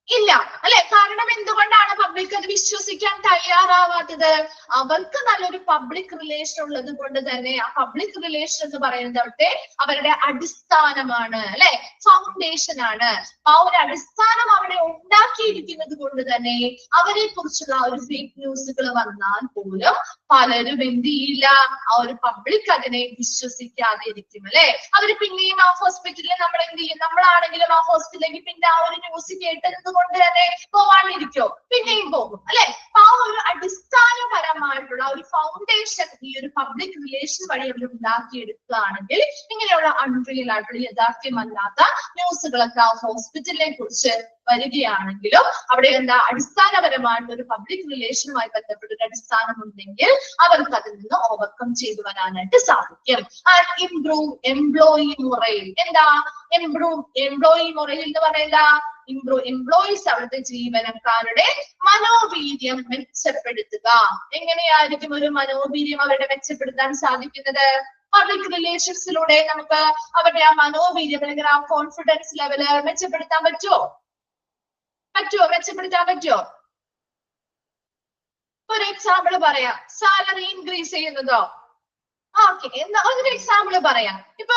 ഇല്ല അല്ലെ. കാരണം എന്തുകൊണ്ടാണ് പബ്ലിക് അത് വിശ്വസിക്കാൻ തയ്യാറാവാത്തത്? അവർക്ക് നല്ലൊരു പബ്ലിക് റിലേഷൻ ഉള്ളത് കൊണ്ട് തന്നെ. ആ പബ്ലിക് റിലേഷൻ എന്ന് പറയുന്നത് അവരുടെ അടിസ്ഥാനമാണ് അല്ലെ, ഫൗണ്ടേഷൻ ആണ്. ആ ഒരു അടിസ്ഥാനം അവിടെ ഉണ്ടാക്കിയിരിക്കുന്നത് കൊണ്ട് തന്നെ അവരെ കുറിച്ചുള്ള ഒരു ഫേക്ക് ന്യൂസുകൾ വന്നാൽ പോലും പലരും എന്ത് ചെയ്യില്ല, ആ ഒരു പബ്ലിക് അതിനെ വിശ്വസിക്കാതെ ഇരിക്കും അല്ലെ. അവര് പിന്നെയും ആ ഹോസ്പിറ്റലിൽ നമ്മൾ എന്ത് ചെയ്യും, നമ്മളാണെങ്കിലും ആ ഹോസ്പിറ്റലിലേക്ക് പിന്നെ ആ ഒരു ന്യൂസ് കേട്ടത് കൊണ്ട് തന്നെ പോവാണ്ടിരിക്കോ? പിന്നെയും പോകും അല്ലെ. ആ ഒരു അടിസ്ഥാനപരമായിട്ടുള്ള ഒരു ഫൗണ്ടേഷൻ ഈ ഒരു പബ്ലിക് റിലേഷൻ വഴി അവർ ഉണ്ടാക്കിയെടുക്കുകയാണെങ്കിൽ, ഇങ്ങനെയുള്ള അൺറിയൽ ആയിട്ടുള്ള യാഥാർത്ഥ്യമല്ലാത്ത ന്യൂസുകളൊക്കെ ആ ഹോസ്പിറ്റലിനെ കുറിച്ച് വരികയാണെങ്കിലും അവിടെ എന്താ അടിസ്ഥാനപരമായിട്ട് ഒരു പബ്ലിക് റിലേഷനുമായി ബന്ധപ്പെട്ട ഒരു അടിസ്ഥാനം ഉണ്ടെങ്കിൽ അവർക്ക് അതിൽ നിന്ന് ഓവർകം ചെയ്തു വരാനായിട്ട് സാധിക്കും. And improve employee morale. എന്താ ഇംപ്രൂവ് എംപ്ലോയി മൊറൈൽ എന്ന് പറയുന്നത്? എംപ്ലോയീസ് അവിടുത്തെ ജീവനക്കാരുടെ മനോവീര്യം മെച്ചപ്പെടുത്തുക. എങ്ങനെയായിരിക്കും ഒരു മനോവീര്യം അവരുടെ മെച്ചപ്പെടുത്താൻ സാധിക്കുന്നത്? പബ്ലിക് റിലേഷൻസിലൂടെ നമുക്ക് അവരുടെ ആ മനോവീര്യം അല്ലെങ്കിൽ ആ കോൺഫിഡൻസ് ലെവല് മെച്ചപ്പെടുത്താൻ പറ്റുമോ? മെച്ചപ്പെടുത്താൻ പറ്റുമോ? ഒരു എക്സാമ്പിൾ പറയാം. സാലറി ഇൻക്രീസ് ചെയ്യുന്നതോ? ഓക്കെ, എന്നാ ഒരു എക്സാമ്പിൾ പറയാം. ഇപ്പൊ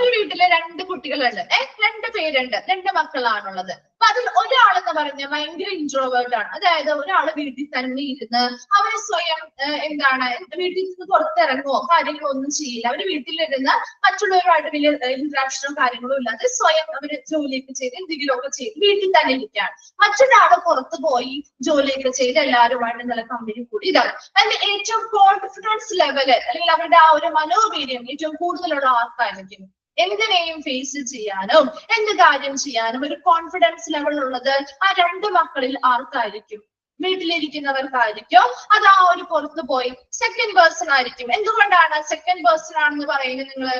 ഒരു വീട്ടില് 2 കുട്ടികളുണ്ട്, 2 പേരുണ്ട്, 2 മക്കളാണുള്ളത്. അപ്പൊ അതിൽ ഒരാളെന്ന് പറഞ്ഞ ഭയങ്കര ഇൻട്രോവേർട്ട് ആണ്. അതായത് ഒരാള് വീട്ടിൽ തന്നെ ഇരുന്ന് അവര് സ്വയം എന്താണ് വീട്ടിൽ നിന്ന് പുറത്തിറങ്ങുമോ കാര്യങ്ങളോ ഒന്നും ചെയ്യില്ല. അവര് വീട്ടിലിരുന്ന് മറ്റുള്ളവരുമായിട്ട് വലിയ ഇന്ററാക്ഷനോ കാര്യങ്ങളോ ഇല്ലാതെ സ്വയം അവര് ജോലിയൊക്കെ ചെയ്ത് എന്തെങ്കിലുമൊക്കെ ചെയ്ത് വീട്ടിൽ തന്നെ ഇരിക്കുകയാണ്. മറ്റൊരാള് പുറത്തു പോയി ജോലിയൊക്കെ ചെയ്ത് എല്ലാവരുമായിട്ട് നല്ല കമ്പനി കൂടി ഇതാണ്. അതിന്റെ ഏറ്റവും കോൺഫിഡൻസ് ലെവല് അല്ലെങ്കിൽ അവരുടെ ആ ഒരു മനോവീര്യം ഏറ്റവും കൂടുതലുള്ള ആർക്കായിരിക്കും? എന്തിനേയും ഫേസ് ചെയ്യാനും എന്ത് കാര്യം ചെയ്യാനും ഒരു കോൺഫിഡൻസ് ലെവൽ ഉള്ളത് ആ 2 മക്കളിൽ ആർക്കായിരിക്കും? വീട്ടിലിരിക്കുന്നവർക്കായിരിക്കും. അത് ആ ഒരു പുറത്തു പോയി സെക്കൻഡ് പേഴ്സൺ ആയിരിക്കും. എന്തുകൊണ്ടാണ് സെക്കൻഡ് പേഴ്സൺ ആണെന്ന് പറയുന്നത്? നിങ്ങൾ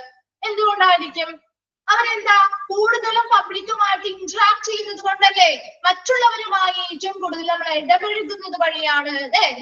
എന്തുകൊണ്ടായിരിക്കും? അവരെന്താ കൂടുതലും പബ്ലിക്കുമായിട്ട് ഇന്ററാക്ട് ചെയ്യുന്നത് കൊണ്ടല്ലേ. മറ്റുള്ളവരുമായി ഏറ്റവും കൂടുതൽ നമ്മൾ ഇടപഴകുന്നത് വഴിയാണ്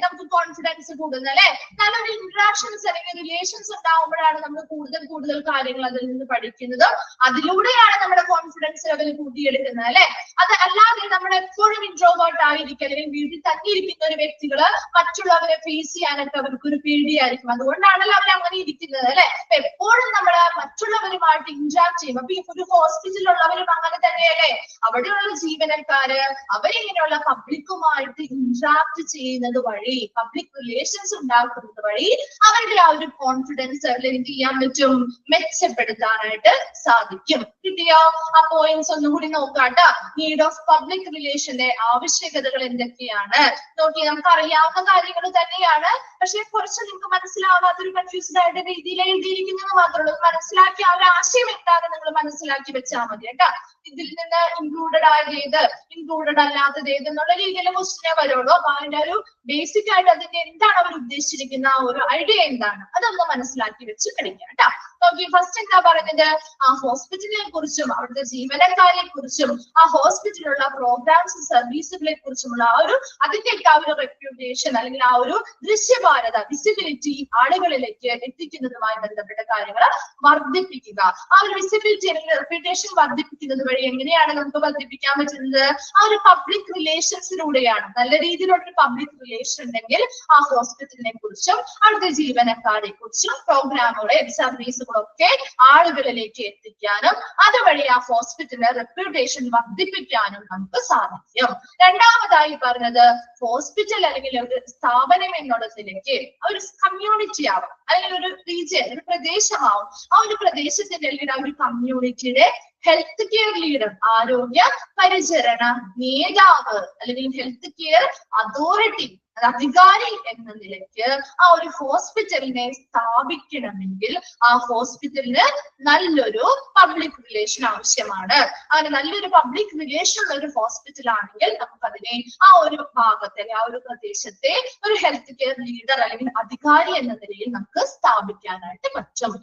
നമുക്ക് കോൺഫിഡൻസ് കൂടുന്നത് അല്ലെ. നല്ലൊരു ഇന്ററാക്ഷൻസ് അല്ലെങ്കിൽ റിലേഷൻസ് ഉണ്ടാവുമ്പോഴാണ് നമ്മൾ കൂടുതൽ കാര്യങ്ങൾ അതിൽ നിന്ന് പഠിക്കുന്നതും അതിലൂടെയാണ് നമ്മുടെ കോൺഫിഡൻസ് ലെവൽ കൂട്ടിയെടുക്കുന്നത് അല്ലെ. അത് അല്ലാതെ നമ്മൾ എപ്പോഴും ഇൻട്രോവേർട്ട് ആയിരിക്കും അല്ലെങ്കിൽ വീട്ടിൽ തങ്ങിയിരിക്കുന്ന ഒരു വ്യക്തികള് മറ്റുള്ളവരെ ഫേസ് ചെയ്യാനൊക്കെ അവർക്ക് ഒരു പേടിയായിരിക്കും. അതുകൊണ്ടാണല്ലോ അവർ അങ്ങനെ ഇരിക്കുന്നത് അല്ലെ. അപ്പൊ എപ്പോഴും നമ്മൾ മറ്റുള്ളവരുമായിട്ട് ഇന്ററാക്ട് ചെയ്യും. അപ്പൊ ഒരു ഹോസ്പിറ്റലിലുള്ളവരും അങ്ങനെ തന്നെയല്ലേ. അവിടെയുള്ള ജീവനക്കാര് അവരിങ്ങനെയുള്ള പബ്ലിക്കുമായിട്ട് ഇന്ററാക്ട് ചെയ്യുന്നത് വഴി പബ്ലിക് റിലേഷൻസ് ഉണ്ടാക്കുന്നത് വഴി അവരുടെ ആ ഒരു കോൺഫിഡൻസ് എന്ത് ചെയ്യാൻ പറ്റും? മെച്ചപ്പെടുത്താനായിട്ട് സാധിക്കും. കിട്ടിയോ? ആ പോയിന്റ്സ് ഒന്നും കൂടി നോക്കാട്ടോ. നീഡ് ഓഫ് പബ്ലിക് റിലേഷന്റെ ആവശ്യകതകൾ എന്തൊക്കെയാണ് നോക്കി. നമുക്ക് അറിയാവുന്ന കാര്യങ്ങൾ തന്നെയാണ്, പക്ഷെ കുറച്ച് നിങ്ങൾക്ക് മനസ്സിലാവാത്തൊരു കൺഫ്യൂസ്ഡ് ആയിട്ട് രീതിയിൽ എഴുതിയിരിക്കുന്നത് മാത്രമേ ഉള്ളൂ. മനസ്സിലാക്കി ആ ഒരു ആശയം എന്താണ് നിങ്ങൾ മനസ്സിലാക്കി വെച്ചാൽ മതി കേട്ടോ. ഇതിൽ നിന്ന് ഇൻക്ലൂഡഡ് ആയത് ഏത്, ഇൻക്ലൂഡഡ് അല്ലാത്തത് ഏത് എന്നുള്ള രീതിയിൽ ക്വസ്റ്റ്യനെ വരുള്ളൂ. അപ്പൊ അതിന്റെ ഒരു ബേസിക് ആയിട്ട് അതിന്റെ എന്താണ് അവർ ഉദ്ദേശിച്ചിരിക്കുന്ന ആ ഒരു ഐഡിയ എന്താണ് അതൊന്ന് മനസ്സിലാക്കി വെച്ച് പഠിക്കാം കേട്ടോ. നോക്കി, ഫസ്റ്റ് എന്താ പറഞ്ഞത്? ആ ഹോസ്പിറ്റലിനെ കുറിച്ചും അവിടുത്തെ ജീവനക്കാരെ കുറിച്ചും ആ ഹോസ്പിറ്റലിലുള്ള പ്രോഗ്രാംസ് സർവീസുകളെ കുറിച്ചുമുള്ള ആ ഒരു അതിന്റെയൊക്കെ ആ ഒരു റെപ്യൂട്ടേഷൻ അല്ലെങ്കിൽ ആ ഒരു ദൃശ്യഭാരത വിസിബിലിറ്റി ആളുകളിലേക്ക് എത്തിക്കുന്നതുമായി ബന്ധപ്പെട്ട കാര്യങ്ങൾ വർദ്ധിപ്പിക്കുക. ആ ഒരു വിസിബിലിറ്റി അല്ലെങ്കിൽ റെപ്യൂട്ടേഷൻ വർദ്ധിപ്പിക്കുന്നത് വഴി എങ്ങനെയാണ് നമുക്ക് വർദ്ധിപ്പിക്കാൻ പറ്റുന്നത്? ആ ഒരു പബ്ലിക് റിലേഷൻസിലൂടെയാണ്. നല്ല രീതിയിലുള്ള ഒരു പബ്ലിക് റിലേഷൻ ഉണ്ടെങ്കിൽ ആ ഹോസ്പിറ്റലിനെ കുറിച്ചും അവിടുത്തെ ജീവനക്കാരെ കുറിച്ചും പ്രോഗ്രാമുകളെ സർവീസുകളൊക്കെ ആളുകളിലേക്ക് എത്തിക്കാനും അതുവഴി ആ ഹോസ്പിറ്റലിന്റെ റെപ്യൂട്ടേഷൻ വർദ്ധിപ്പിക്കാനും നമുക്ക് സാധിക്കും. രണ്ടാമതായി പറഞ്ഞത് ഹോസ്പിറ്റൽ അല്ലെങ്കിൽ ഒരു സ്ഥാപനം എന്നുള്ള നിലയ്ക്ക് ഒരു കമ്മ്യൂണിറ്റി ആവും അല്ലെങ്കിൽ ഒരു റീജിയൻ ഒരു പ്രദേശമാവും. ആ ഒരു പ്രദേശത്തിന്റെ അല്ലെങ്കിൽ ആ ഒരു കമ്മ്യൂണിറ്റിയുടെ ഹെൽത്ത് കെയർ ലീഡർ ആരോഗ്യ പരിചരണ നേതാവ് അല്ലെങ്കിൽ ഹെൽത്ത് കെയർ അതോറിറ്റി അധികാരി എന്ന നിലയ്ക്ക് ആ ഒരു ഹോസ്പിറ്റലിനെ സ്ഥാപിക്കണമെങ്കിൽ ആ ഹോസ്പിറ്റലിന് നല്ലൊരു പബ്ലിക് റിലേഷൻ ആവശ്യമാണ്. അങ്ങനെ നല്ലൊരു പബ്ലിക് റിലേഷൻ ഉള്ള ഒരു ഹോസ്പിറ്റൽ ആണെങ്കിൽ നമുക്കതിനെ ആ ഒരു ഭാഗത്തെ ആ ഒരു പ്രദേശത്തെ ഒരു ഹെൽത്ത് കെയർ ലീഡർ അല്ലെങ്കിൽ അധികാരി എന്ന നിലയിൽ നമുക്ക് സ്ഥാപിക്കാനായിട്ട് പറ്റും.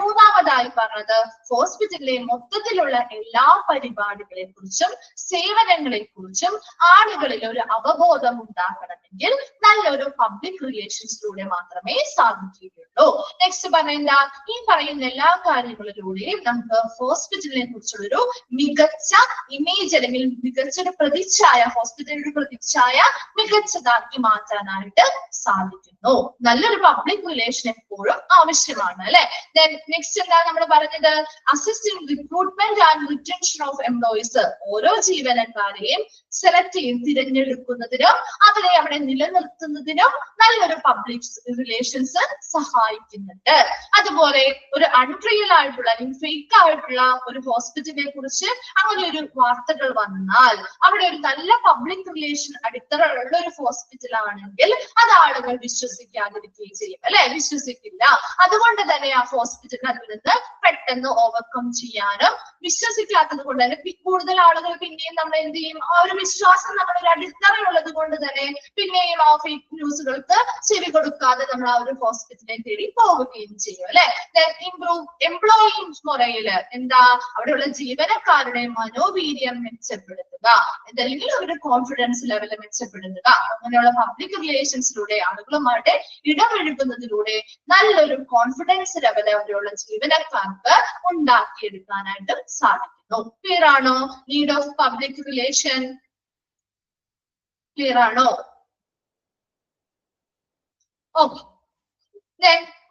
മൂന്നാമതായി പറഞ്ഞത് ഹോസ്പിറ്റലിലെ മൊത്തത്തിലുള്ള എല്ലാ പരിപാടികളെ കുറിച്ചും സേവനങ്ങളെ കുറിച്ചും ആളുകളിൽ ഒരു അവബോധം ഉണ്ടാക്കണമെങ്കിൽ നല്ലൊരു പബ്ലിക് റിലേഷൻസിലൂടെ മാത്രമേ സാധിക്കുകയുള്ളൂ. നെക്സ്റ്റ് പറയുന്ന ഈ പറയുന്ന എല്ലാ കാര്യങ്ങളിലൂടെയും നമുക്ക് ഹോസ്പിറ്റലിനെ കുറിച്ചുള്ളൊരു മികച്ച ഇമേജ് അല്ലെങ്കിൽ മികച്ചൊരു പ്രതിച്ഛായ ഹോസ്പിറ്റലിന്റെ പ്രതിച്ഛായ മികച്ചതാക്കി മാറ്റാനായിട്ട് സാധിക്കുന്നു. നല്ലൊരു പബ്ലിക് റിലേഷൻ എപ്പോഴും ആവശ്യമാണ് അല്ലെ. നെക്സ്റ്റ് എന്താ നമ്മൾ പറഞ്ഞത്, assisting recruitment and retention of employees. ഓരോ ജീവനക്കാരെയും സെലക്ട് ചെയ്ത് തിരഞ്ഞെടുക്കുന്നതിനും അവരെ അവിടെ നിലനിർത്തുന്നതിനും നല്ലൊരു പബ്ലിക് റിലേഷൻസ് സഹായിക്കുന്നുണ്ട്. അതുപോലെ ഒരു അൺറിയൽ ആയിട്ടുള്ള അല്ലെങ്കിൽ ഫേക്ക് ആയിട്ടുള്ള ഒരു ഹോസ്പിറ്റലിനെ കുറിച്ച് അങ്ങനെ ഒരു വാർത്തകൾ വന്നാൽ അവിടെ ഒരു നല്ല പബ്ലിക് റിലേഷൻ അടിത്തറ ഉള്ള ഒരു ഹോസ്പിറ്റൽ ആണെങ്കിൽ അത് ആളുകൾ വിശ്വസിക്കാതിരിക്കുകയും ചെയ്യും അല്ലെ, വിശ്വസിക്കില്ല. അതുകൊണ്ട് തന്നെ ആ ഹോസ്പിറ്റലിന് അതിൽ നിന്ന് പെട്ടെന്ന് ഓവർകം ചെയ്യാനും വിശ്വസിക്കാത്തത് കൊണ്ട് തന്നെ കൂടുതൽ ആളുകൾ പിന്നെയും നമ്മൾ എന്ത് ചെയ്യും, ആ ഒരു വിശ്വാസം നമ്മളൊരു അടിത്തറയുള്ളത് കൊണ്ട് തന്നെ പിന്നെയും ആ ഫേക്ക് ന്യൂസുകൾക്ക് ചെവി കൊടുക്കാതെ നമ്മൾ ആ ഒരു ഹോസ്പിറ്റലിനെ തേടി പോവുകയും ചെയ്യും അല്ലെ. ഇംപ്രൂവ് എംപ്ലോയി മൊറയില് എന്താ, അവിടെയുള്ള ജീവനക്കാരുടെ മനോവീര്യം മെച്ചപ്പെടുത്തുക, അല്ലെങ്കിൽ അവരുടെ കോൺഫിഡൻസ് ലെവൽ മെച്ചപ്പെടുത്തുക. അങ്ങനെയുള്ള പബ്ലിക് റിലേഷൻസിലൂടെ ആളുകളുമായിട്ട് ഇടപഴകുന്നതിലൂടെ നല്ലൊരു കോൺഫിഡൻസ് ലെവൽ അവരുള്ള ജീവനക്കാർക്ക് ഉണ്ടാക്കിയെടുക്കാനായിട്ട് സാധിക്കുന്നു. ക്ലിയർ ആണോ? Need of public relation clear ആണോ? ഓക്കെ.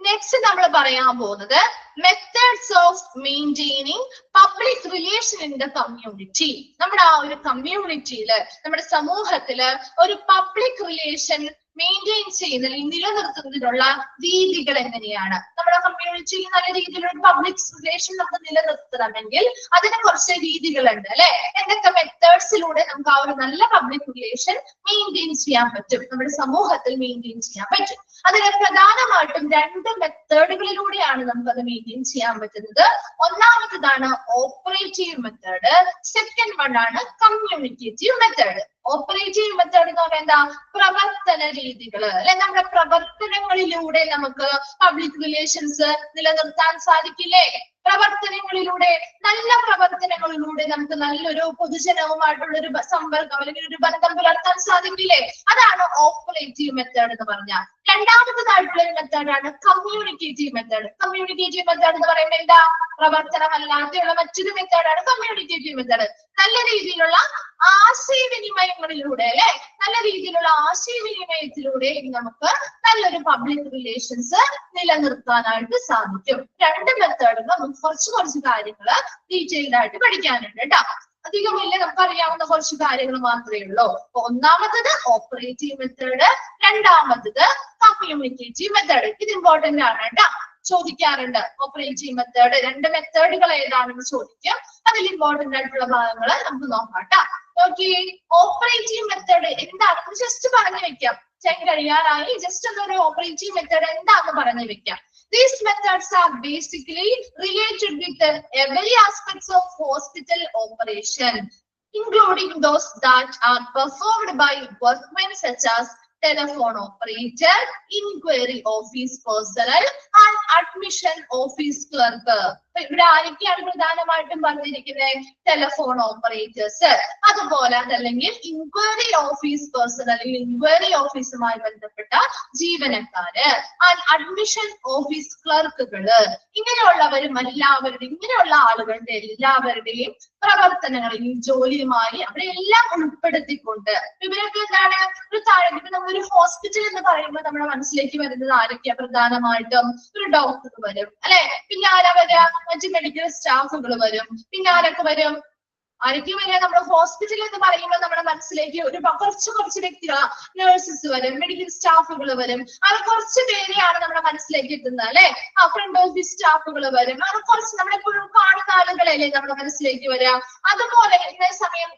നെക്സ്റ്റ് നമ്മൾ പറയാൻ പോകുന്നത് methods of maintaining public relation in the community. നമ്മുടെ ആ ഒരു കമ്മ്യൂണിറ്റിയില് നമ്മുടെ സമൂഹത്തില് ഒരു പബ്ലിക് റിലേഷൻ മെയിൻറ്റെയിൻ ചെയ്യുന്ന അല്ലെങ്കിൽ നിലനിർത്തുന്നതിനുള്ള രീതികൾ എങ്ങനെയാണ്? നമ്മുടെ കമ്മ്യൂണിറ്റിയിൽ നല്ല രീതിയിലുള്ള പബ്ലിക് റിലേഷൻ നമുക്ക് നിലനിർത്തണമെങ്കിൽ അതിന് കുറച്ച് രീതികളുണ്ട് അല്ലെ. എന്തൊക്കെ മെത്തേഡ്സിലൂടെ നമുക്ക് ആ ഒരു നല്ല പബ്ലിക് റിലേഷൻ മെയിൻറ്റെയിൻ ചെയ്യാൻ പറ്റും, നമ്മുടെ സമൂഹത്തിൽ മെയിൻറ്റെയിൻ ചെയ്യാൻ പറ്റും? അതിന് പ്രധാനമായിട്ടും 2 മെത്തേഡുകളിലൂടെയാണ് നമുക്കത് മെയിൻറ്റെയിൻ ചെയ്യാൻ പറ്റുന്നത്. ഒന്നാമത്തേതാണ് ഓപ്പറേറ്റീവ് മെത്തേഡ്, സെക്കൻഡ് വൺ ആണ് കമ്മ്യൂണിക്കേറ്റീവ് മെത്തേഡ്. ഓപ്പറേറ്റീവ് മെത്തേഡ് എന്ന് പറയുന്നത് എന്താ, പ്രവർത്തന രീതികള് അല്ലെ. നമ്മുടെ പ്രവർത്തനങ്ങളിലൂടെ നമുക്ക് പബ്ലിക് റിലേഷൻസ് നിലനിർത്താൻ സാധിക്കില്ലേ? പ്രവർത്തനങ്ങളിലൂടെ, നല്ല പ്രവർത്തനങ്ങളിലൂടെ നമുക്ക് നല്ലൊരു പൊതുജനവുമായിട്ടുള്ള ഒരു സമ്പർക്കം അല്ലെങ്കിൽ ഒരു ബന്ധം പുലർത്താൻ സാധിക്കില്ലേ? അതാണ് ഓപ്പറേറ്റീവ് മെത്തേഡ് എന്ന് പറഞ്ഞാൽ. രണ്ടാമത്തേതായിട്ടുള്ള ഒരു മെത്തേഡാണ് കമ്മ്യൂണിക്കേറ്റീവ് മെത്തേഡ്. കമ്മ്യൂണിക്കേറ്റീവ് മെത്തേഡ് എന്ന് പറയുമ്പോൾ എന്താ, പ്രവർത്തനമല്ലാതെയുള്ള മറ്റൊരു മെത്തേഡാണ് കമ്മ്യൂണിക്കേറ്റീവ് മെത്തേഡ്. നല്ല രീതിയിലുള്ള ആശയവിനിമയങ്ങളിലൂടെ അല്ലെ, നല്ല രീതിയിലുള്ള ആശയവിനിമയത്തിലൂടെ നമുക്ക് നല്ലൊരു പബ്ലിക് റിലേഷൻസ് നിലനിർത്താനായിട്ട് സാധിക്കും. 2 മെത്തേഡുകൾ നമുക്ക് കുറച്ച് കാര്യങ്ങൾ ഡീറ്റെയിൽഡ് ആയിട്ട് പഠിക്കാനുണ്ട് കേട്ടോ. അധികം വലിയ നമുക്കറിയാവുന്ന കുറച്ച് കാര്യങ്ങൾ മാത്രമേ ഉള്ളൂ. ഒന്നാമത്തത് ഓപ്പറേറ്റീവ് മെത്തേഡ്, രണ്ടാമത്തത് കമ്മ്യൂണിക്കേറ്റീവ് മെത്തേഡ്. ഇത് ഇമ്പോർട്ടന്റ് ആണ് കേട്ടോ, ചോദിക്കാറുണ്ട്. ഓപ്പറേറ്റീവ് മെത്തേഡ് 2 മെത്തേഡുകൾ ഏതാണെന്ന് ചോദിക്കും. അതിൽ ഇമ്പോർട്ടന്റ് ആയിട്ടുള്ള ഭാഗങ്ങൾ നമുക്ക് നോക്കാം കേട്ടോ. ഓക്കെ, ഓപ്പറേറ്റീവ് മെത്തേഡ് എന്താണെന്ന് ജസ്റ്റ് പറഞ്ഞു വെക്കാം. കഴിയാറായി, ജസ്റ്റ് എന്നൊരു ഓപ്പറേറ്റീവ് മെത്തേഡ് എന്താണെന്ന് പറഞ്ഞു വെക്കാം. These methods are basically related with every aspects of hospital operation, including those that are performed by workmen such as telephone operator, inquiry office personnel and admission office clerk. ഇവിടെ ആരൊക്കെയാണ് പ്രധാനമായിട്ടും പറഞ്ഞിരിക്കുന്നത്? Telephone operators, അതുപോലെ അതല്ലെങ്കിൽ inquiry office personal, inquiry ഓഫീസുമായി ബന്ധപ്പെട്ട ജീവനക്കാര്, and admission office ക്ലർക്കുകള്. ഇങ്ങനെയുള്ളവരും എല്ലാവരുടെയും, ഇങ്ങനെയുള്ള ആളുകളുടെ എല്ലാവരുടെയും പ്രവർത്തനങ്ങളിൽ ജോലിയുമായി അവിടെ എല്ലാം ഉൾപ്പെടുത്തിക്കൊണ്ട് ഇവരൊക്കെ എന്താണ്, ഒരു താഴെ നമ്മളൊരു ഹോസ്പിറ്റൽ എന്ന് പറയുമ്പോൾ നമ്മുടെ മനസ്സിലേക്ക് വരുന്നത് ആരൊക്കെയാ? പ്രധാനമായിട്ടും ഒരു ഡോക്ടർ വരും അല്ലെ, പിന്നെ ആരാ വരാ? മറ്റ് മെഡിക്കൽ സ്റ്റാഫുകൾ വരും. പിന്നെ ആരൊക്കെ വരും? നമ്മുടെ ഹോസ്പിറ്റൽ എന്ന് പറയുമ്പോൾ നമ്മുടെ മനസ്സിലേക്ക് ഒരു കുറച്ച് വ്യക്തികൾ, നഴ്സസ് വരും, മെഡിക്കൽ സ്റ്റാഫുകൾ വരും. അത് കുറച്ച് പേരെയാണ് നമ്മുടെ മനസ്സിലേക്ക് എത്തുന്നത് അല്ലെ. ഫ്രണ്ട് ഓഫീസ് സ്റ്റാഫുകൾ വരും. അത് കുറച്ച് നമ്മളെപ്പോഴും കാണുന്ന ആളുകളല്ലേ നമ്മുടെ മനസ്സിലേക്ക് വരിക. അതുപോലെ ഇതേ സമയം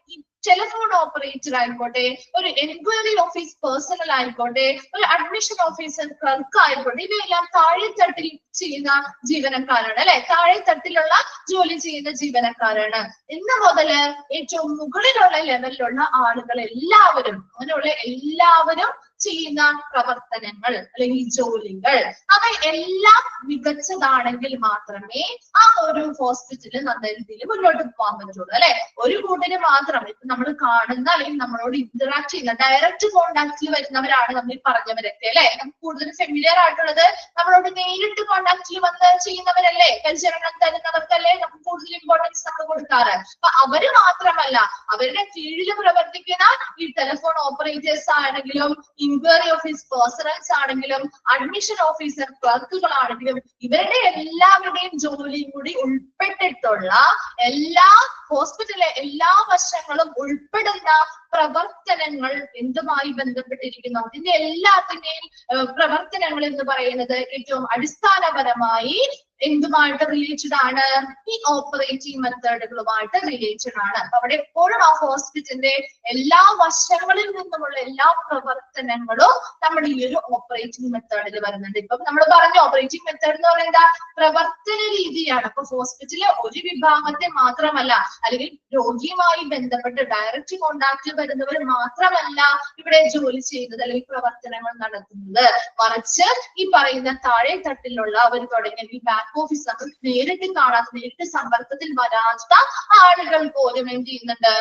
ടെലിഫോൺ ഓപ്പറേറ്റർ ആയിക്കോട്ടെ, ഒരു എൻക്വയറി ഓഫീസ് പേഴ്സണൽ ആയിക്കോട്ടെ, ഒരു അഡ്മിഷൻ ഓഫീസർ ക്ലർക്ക് ആയിക്കോട്ടെ, ഇവയെല്ലാം താഴെത്തട്ടിൽ ചെയ്യുന്ന ജീവനക്കാരാണ് അല്ലെ, താഴെത്തട്ടിലുള്ള ജോലി ചെയ്യുന്ന ജീവനക്കാരാണ്. ഇന്ന് മുതല് ഏറ്റവും മുകളിലുള്ള ലെവലിലുള്ള ആളുകൾ എല്ലാവരും, അങ്ങനെയുള്ള എല്ലാവരും ചെയ്യുന്ന പ്രവർത്തനങ്ങൾ അല്ലെങ്കിൽ ജോലികൾ അവ എല്ലാം മികച്ചതാണെങ്കിൽ മാത്രമേ ആ ഒരു ഹോസ്പിറ്റലിൽ നല്ല രീതിയിൽ മുന്നോട്ട് പോകാൻ പറ്റുള്ളൂ അല്ലെ. ഒരു കൂട്ടിന് മാത്രം ഇപ്പൊ നമ്മൾ കാണുന്ന അല്ലെങ്കിൽ നമ്മളോട് ഇന്ററാക്ട് ചെയ്യുന്ന ഡയറക്റ്റ് കോണ്ടാക്റ്റിൽ വരുന്നവരാണ് നമ്മൾ ഈ പറഞ്ഞവരൊക്കെ അല്ലെ. നമുക്ക് കൂടുതൽ ഫെമിലിയർ ആയിട്ടുള്ളത് നമ്മളോട് നേരിട്ട് കോണ്ടാക്റ്റിൽ വന്ന് ചെയ്യുന്നവരല്ലേ, പരിചരണം തരുന്നവർക്കല്ലേ നമുക്ക് കൂടുതൽ ഇമ്പോർട്ടൻസ് നമ്മൾ കൊടുക്കാറ്. അപ്പൊ അവര് മാത്രമല്ല, അവരുടെ കീഴിൽ പ്രവർത്തിക്കുന്ന ഈ ടെലിഫോൺ ഓപ്പറേറ്റേഴ്സ് ആണെങ്കിലും ഇൻക്വയറി ഓഫീസ് പേഴ്സണൽസ് ആണെങ്കിലും അഡ്മിഷൻ ഓഫീസർ ക്ലർക്കുകളാണെങ്കിലും ഇവരുടെ എല്ലാവരുടെയും ജോലിയും കൂടി ഉൾപ്പെട്ടിട്ടുള്ള എല്ലാ ഹോസ്പിറ്റലിലെ എല്ലാ വശങ്ങളും ഉൾപ്പെടുന്ന പ്രവർത്തനങ്ങൾ എന്തുമായി ബന്ധപ്പെട്ടിരിക്കുന്നു, അതിന്റെ എല്ലാത്തിന്റെയും പ്രവർത്തനങ്ങൾ എന്ന് പറയുന്നത് ഏറ്റവും അടിസ്ഥാനപരമായി എന്തുമായിട്ട് റിലേറ്റഡ് ആണ്, ഈ ഓപ്പറേറ്റിംഗ് മെത്തേഡുകളുമായിട്ട് റിലേറ്റഡ് ആണ്. അപ്പൊ അവിടെ എപ്പോഴും ആ ഹോസ്പിറ്റലിന്റെ എല്ലാ വശങ്ങളിൽ നിന്നുമുള്ള എല്ലാ പ്രവർത്തനങ്ങളും നമ്മുടെ ഈ ഒരു ഓപ്പറേറ്റിംഗ് മെത്തേഡിൽ വരുന്നുണ്ട്. ഇപ്പൊ നമ്മൾ പറഞ്ഞു ഓപ്പറേറ്റിംഗ് മെത്തേഡ് എന്ന് പറയുന്നത് പ്രവർത്തന രീതിയാണ്. അപ്പൊ ഹോസ്പിറ്റലിലെ ഒരു വിഭാഗത്തെ മാത്രമല്ല, അല്ലെങ്കിൽ രോഗിയുമായി ബന്ധപ്പെട്ട് ഡയറക്റ്റ് കോണ്ടാക്റ്റിൽ വരുന്നവർ മാത്രമല്ല ഇവിടെ ജോലി ചെയ്യുന്നത് അല്ലെങ്കിൽ പ്രവർത്തനങ്ങൾ നടത്തുന്നത്, മറിച്ച് ഈ പറയുന്ന താഴെ തട്ടിലുള്ള അവർ തുടങ്ങിയ ഈ ബാക്ക് ഓഫീസ് നമ്മൾ നേരിട്ട് കാണാത്ത, നേരിട്ട് സമ്പർക്കത്തിൽ വരാത്ത ആളുകൾ പോലും എന്ത് ചെയ്യുന്നുണ്ട്,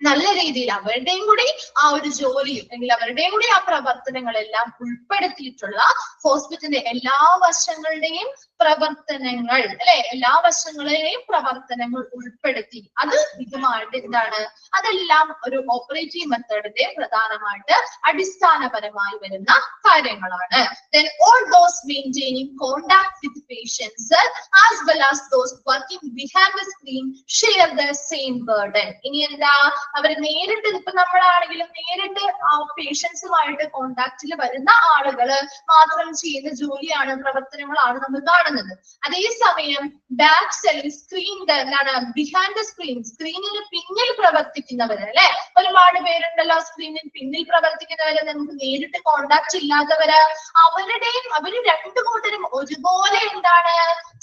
നല്ല രീതിയിൽ അവരുടെയും കൂടി ആ ഒരു ജോലി അല്ലെങ്കിൽ അവരുടെയും കൂടി ആ പ്രവർത്തനങ്ങളെല്ലാം ഉൾപ്പെടുത്തിയിട്ടുള്ള ഹോസ്പിറ്റലിന്റെ എല്ലാ വശങ്ങളുടെയും പ്രവർത്തനങ്ങൾ അല്ലെ, എല്ലാ വശങ്ങളെയും പ്രവർത്തനങ്ങൾ ഉൾപ്പെടുത്തി അത് ഇതുമായിട്ട് എന്താണ്, അതെല്ലാം ഒരു ഓപ്പറേറ്റിംഗ് മെത്തേഡിന്റെ പ്രധാനമായിട്ട് അടിസ്ഥാനപരമായി വരുന്ന കാര്യങ്ങളാണ്. Then all those maintaining contact with patients as well as those working behind the screen share the same burden. ഇനി എന്താ, അവർ നേരിട്ട് ഇപ്പൊ നമ്മളാണെങ്കിലും നേരിട്ട് ആ പേഷ്യൻസുമായിട്ട് കോണ്ടാക്റ്റിൽ വരുന്ന ആളുകള് മാത്രം ചെയ്യുന്ന ജോലിയാണ്, പ്രവർത്തനങ്ങളാണ് നമ്മൾ കാണുന്നത്. അതേസമയം ബാക്ക് സൈഡ് സ്ക്രീൻ എന്താണ്, ബിഹൈൻഡ് ദ സ്ക്രീൻ, സ്ക്രീനിന് പിന്നിൽ പ്രവർത്തിക്കുന്നവര് അല്ലെ, ഒരുപാട് പേരുണ്ടല്ലോ സ്ക്രീനിന് പിന്നിൽ പ്രവർത്തിക്കുന്നവര്, നമുക്ക് നേരിട്ട് കോണ്ടാക്ട് ഇല്ലാത്തവര്, അവര് രണ്ടു കൂട്ടരും ഒരുപോലെ എന്താണ്,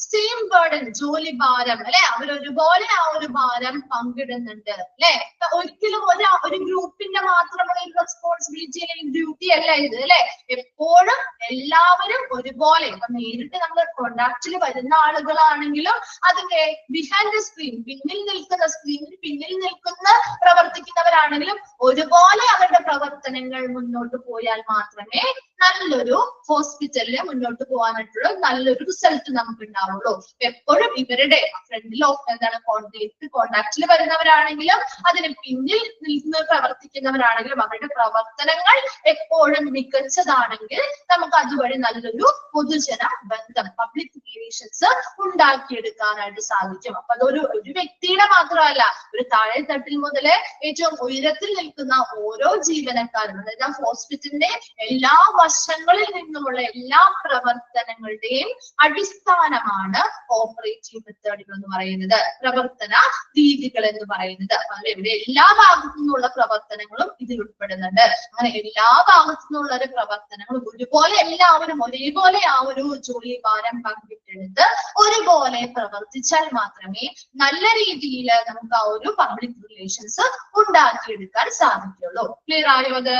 സെയിം ബേർഡൻ, ജോലി ഭാരം അല്ലെ, അവരൊരുപോലെ ആ ഒരു ഭാരം പങ്കിടുന്നുണ്ട് അല്ലെ. ഒരിക്കലും ഒരു ഗ്രൂപ്പിന്റെ മാത്രമുള്ള ഒരു റെസ്പോൺസിബിലിറ്റി അല്ലെങ്കിൽ ഡ്യൂട്ടി അല്ല ഇത് അല്ലെ. എപ്പോഴും എല്ലാവരും ഒരുപോലെ, ഇപ്പൊ നേരിട്ട് നമ്മൾ കോണ്ടാക്റ്റിൽ വരുന്ന ആളുകളാണെങ്കിലും അതിന്റെ ബിഹൈൻഡ് ദ സ്ക്രീൻ, പിന്നിൽ നിൽക്കുന്ന, സ്ക്രീനിന് പിന്നിൽ നിൽക്കുന്ന പ്രവർത്തിക്കുന്നവരാണെങ്കിലും ഒരുപോലെ അവരുടെ പ്രവർത്തനങ്ങൾ മുന്നോട്ട് പോയാൽ മാത്രമേ നല്ലൊരു ഹോസ്പിറ്റലില് മുന്നോട്ട് പോകാനായിട്ടുള്ള നല്ലൊരു റിസൾട്ട് നമുക്ക് ഉണ്ടാവുള്ളൂ. എപ്പോഴും ഇവരുടെ ഫ്രണ്ടിലോ എന്താണ് കോണ്ടാക്റ്റിൽ വരുന്നവരാണെങ്കിലും അതിന് പിന്നിൽ നിന്ന് പ്രവർത്തിക്കുന്നവരാണെങ്കിലും അവരുടെ പ്രവർത്തനങ്ങൾ എപ്പോഴും മികച്ചതാണെങ്കിൽ നമുക്ക് അതുവഴി നല്ലൊരു പൊതുജന ബന്ധം, പബ്ലിക് റിലേഷൻസ് ഉണ്ടാക്കിയെടുക്കാനായിട്ട് സാധിക്കും. അപ്പൊ അതൊരു വ്യക്തിയുടെ മാത്രമല്ല, ഒരു താഴെ തട്ടിൽ മുതല് ഏറ്റവും ഉയരത്തിൽ നിൽക്കുന്ന ഓരോ ജീവനക്കാരും, അതായത് ആ ഹോസ്പിറ്റലിന്റെ എല്ലാ വശങ്ങളിൽ നിന്നുമുള്ള എല്ലാ പ്രവർത്തനങ്ങളുടെയും അടിസ്ഥാനമാണ് ഓപ്പറേറ്റിംഗ് മെത്തേഡുകൾ എന്ന് പറയുന്നത്, പ്രവർത്തന രീതികൾ എന്ന് പറയുന്നത്. അല്ലെ, ഇവിടെ എല്ലാ ഭാഗത്തു നിന്നുള്ള പ്രവർത്തനങ്ങളും ഇതിൽ ഉൾപ്പെടുന്നുണ്ട്. അങ്ങനെ എല്ലാ ഭാഗത്തു നിന്നുള്ള പ്രവർത്തനങ്ങളും ഒരുപോലെ എല്ലാവരും ഒരേപോലെ ആ ഒരു ജോലി ഭാരം പങ്കിട്ടെടുത്ത് ഒരുപോലെ പ്രവർത്തിച്ചാൽ മാത്രമേ നല്ല രീതിയിൽ നമുക്ക് ആ ഒരു പബ്ലിക് റിലേഷൻസ് ഉണ്ടാക്കിയെടുക്കാൻ സാധിക്കുള്ളൂ. ക്ലിയർ ആയോ? അത്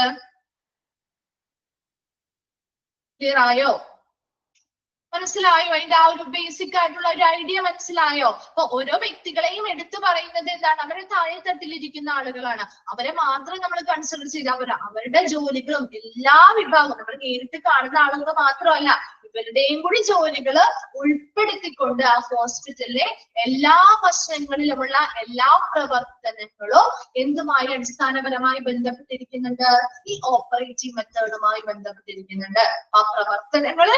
ക്ലിയർ ആയോ? മനസ്സിലായോ? അതിന്റെ ആ ഒരു ബേസിക് ആയിട്ടുള്ള ഒരു ഐഡിയ മനസ്സിലായോ? അപ്പൊ ഓരോ വ്യക്തികളെയും എടുത്തു പറയുന്നത് എന്താണ്, അവരുടെ താഴെത്തട്ടിലിരിക്കുന്ന ആളുകളാണ്. അവരെ മാത്രം നമ്മൾ കൺസിഡർ ചെയ്ത് അവരുടെ ജോലികളും എല്ലാ വിഭാഗവും നമ്മൾ നേരിട്ട് കാണുന്ന ആളുകൾ മാത്രമല്ല, ഇവരുടെയും കൂടി ജോലികൾ ഉൾപ്പെടുത്തിക്കൊണ്ട് ആ ഹോസ്പിറ്റലിലെ എല്ലാ വശങ്ങളിലുമുള്ള എല്ലാ പ്രവർത്തനങ്ങളും എന്തുമായി അടിസ്ഥാനപരമായി ബന്ധപ്പെട്ടിരിക്കുന്നുണ്ട്, ഈ ഓപ്പറേറ്റിംഗ് മെത്തേഡുമായി ബന്ധപ്പെട്ടിരിക്കുന്നുണ്ട്. ആ പ്രവർത്തനങ്ങള്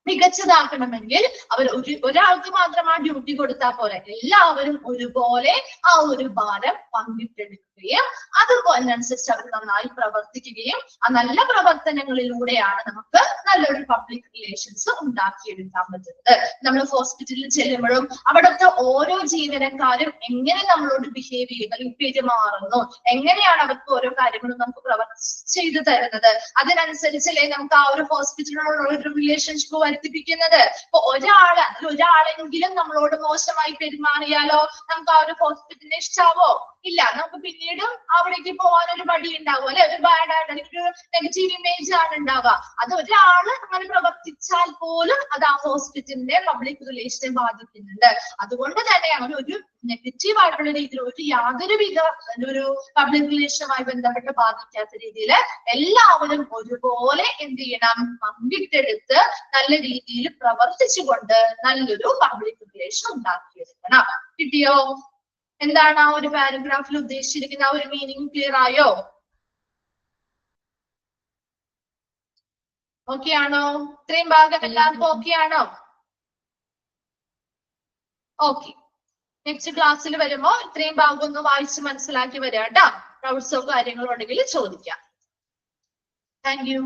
മികച്ചതാക്കണമെങ്കിൽ അവർ ഒരാൾക്ക് മാത്രം ആ ഡ്യൂട്ടി കൊടുത്താൽ പോരെ, എല്ലാവരും ഒരുപോലെ ആ ഒരു ഭാരം പങ്കിട്ടെടുക്കുകയും അതുപോലനുസരിച്ച് അവർ നന്നായി പ്രവർത്തിക്കുകയും ആ നല്ല പ്രവർത്തനങ്ങളിലൂടെയാണ് നമുക്ക് നല്ലൊരു പബ്ലിക് റിലേഷൻസ് ഉണ്ടാക്കിയെടുക്കാൻ പറ്റുന്നത്. നമ്മൾ ഹോസ്പിറ്റലിൽ ചെല്ലുമ്പോഴും അവിടുത്തെ ഓരോ ജീവനക്കാരും എങ്ങനെ നമ്മളോട് ബിഹേവ് ചെയ്യുന്നു, അല്ലെങ്കിൽ പെരുമാറുന്നു, എങ്ങനെയാണ് അവർക്ക് ഓരോ കാര്യങ്ങളും നമുക്ക് ചെയ്തു തരുന്നത്, അതിനനുസരിച്ചല്ലേ നമുക്ക് ആ ഒരു ഹോസ്പിറ്റലിനോടുള്ള ഒരു റിലേഷൻഷിപ്പ് വർദ്ധിപ്പിക്കുന്നത്. ഇപ്പൊ ഒരാളെങ്കിലും നമ്മളോട് മോശമായി പെരുമാറിയാലോ നമുക്ക് ആ ഒരു ഹോസ്പിറ്റലിനെ ഇഷ്ടാവോ? ഇല്ല. നമുക്ക് പിന്നീടും അവിടേക്ക് പോകാൻ ഒരു മടി ഉണ്ടാവും, അല്ലെ? ഒരു ബാഡ് ആയിട്ട് അല്ലെങ്കിൽ ഒരു നെഗറ്റീവ് ഇമേജ് ആണ് ഉണ്ടാവുക. അത് ഒരാള് അങ്ങനെ പ്രവർത്തിച്ചാൽ പോലും അത് ആ ഹോസ്പിറ്റലിന്റെ പബ്ലിക് റിലേഷനെ ബാധിക്കുന്നുണ്ട്. അതുകൊണ്ട് തന്നെ അങ്ങനെ ഒരു നെഗറ്റീവ് ആയിട്ടുള്ള രീതിയിൽ യാതൊരുവിധ ഒരു പബ്ലിക് റിലേഷനുമായി ബന്ധപ്പെട്ട് ബാധിക്കാത്ത രീതിയിൽ എല്ലാവരും ഒരുപോലെ എന്ത് ചെയ്യണം, പങ്കിട്ടെടുത്ത് നല്ല രീതിയിൽ പ്രവർത്തിച്ചുകൊണ്ട് നല്ലൊരു പബ്ലിക് റിലേഷൻ ഉണ്ടാക്കിയെടുക്കണം. കിട്ടിയോ? എന്താണ് ആ ഒരു പാരഗ്രാഫിൽ ഉദ്ദേശിച്ചിരിക്കുന്ന ആ ഒരു മീനിങ് ക്ലിയർ ആയോ? ഓക്കെ ആണോ? ഇത്രയും ഭാഗം എല്ലാവർക്കും ഓക്കെ ആണോ? ഓക്കെ. നെക്സ്റ്റ് ക്ലാസ്സിൽ വരുമ്പോ ഇത്രയും ഭാഗം ഒന്ന് വായിച്ച് മനസ്സിലാക്കി വരാം കേട്ടോ. ഡൗട്ട്സോ കാര്യങ്ങളോ ഉണ്ടെങ്കിൽ ചോദിക്കാം. Thank you.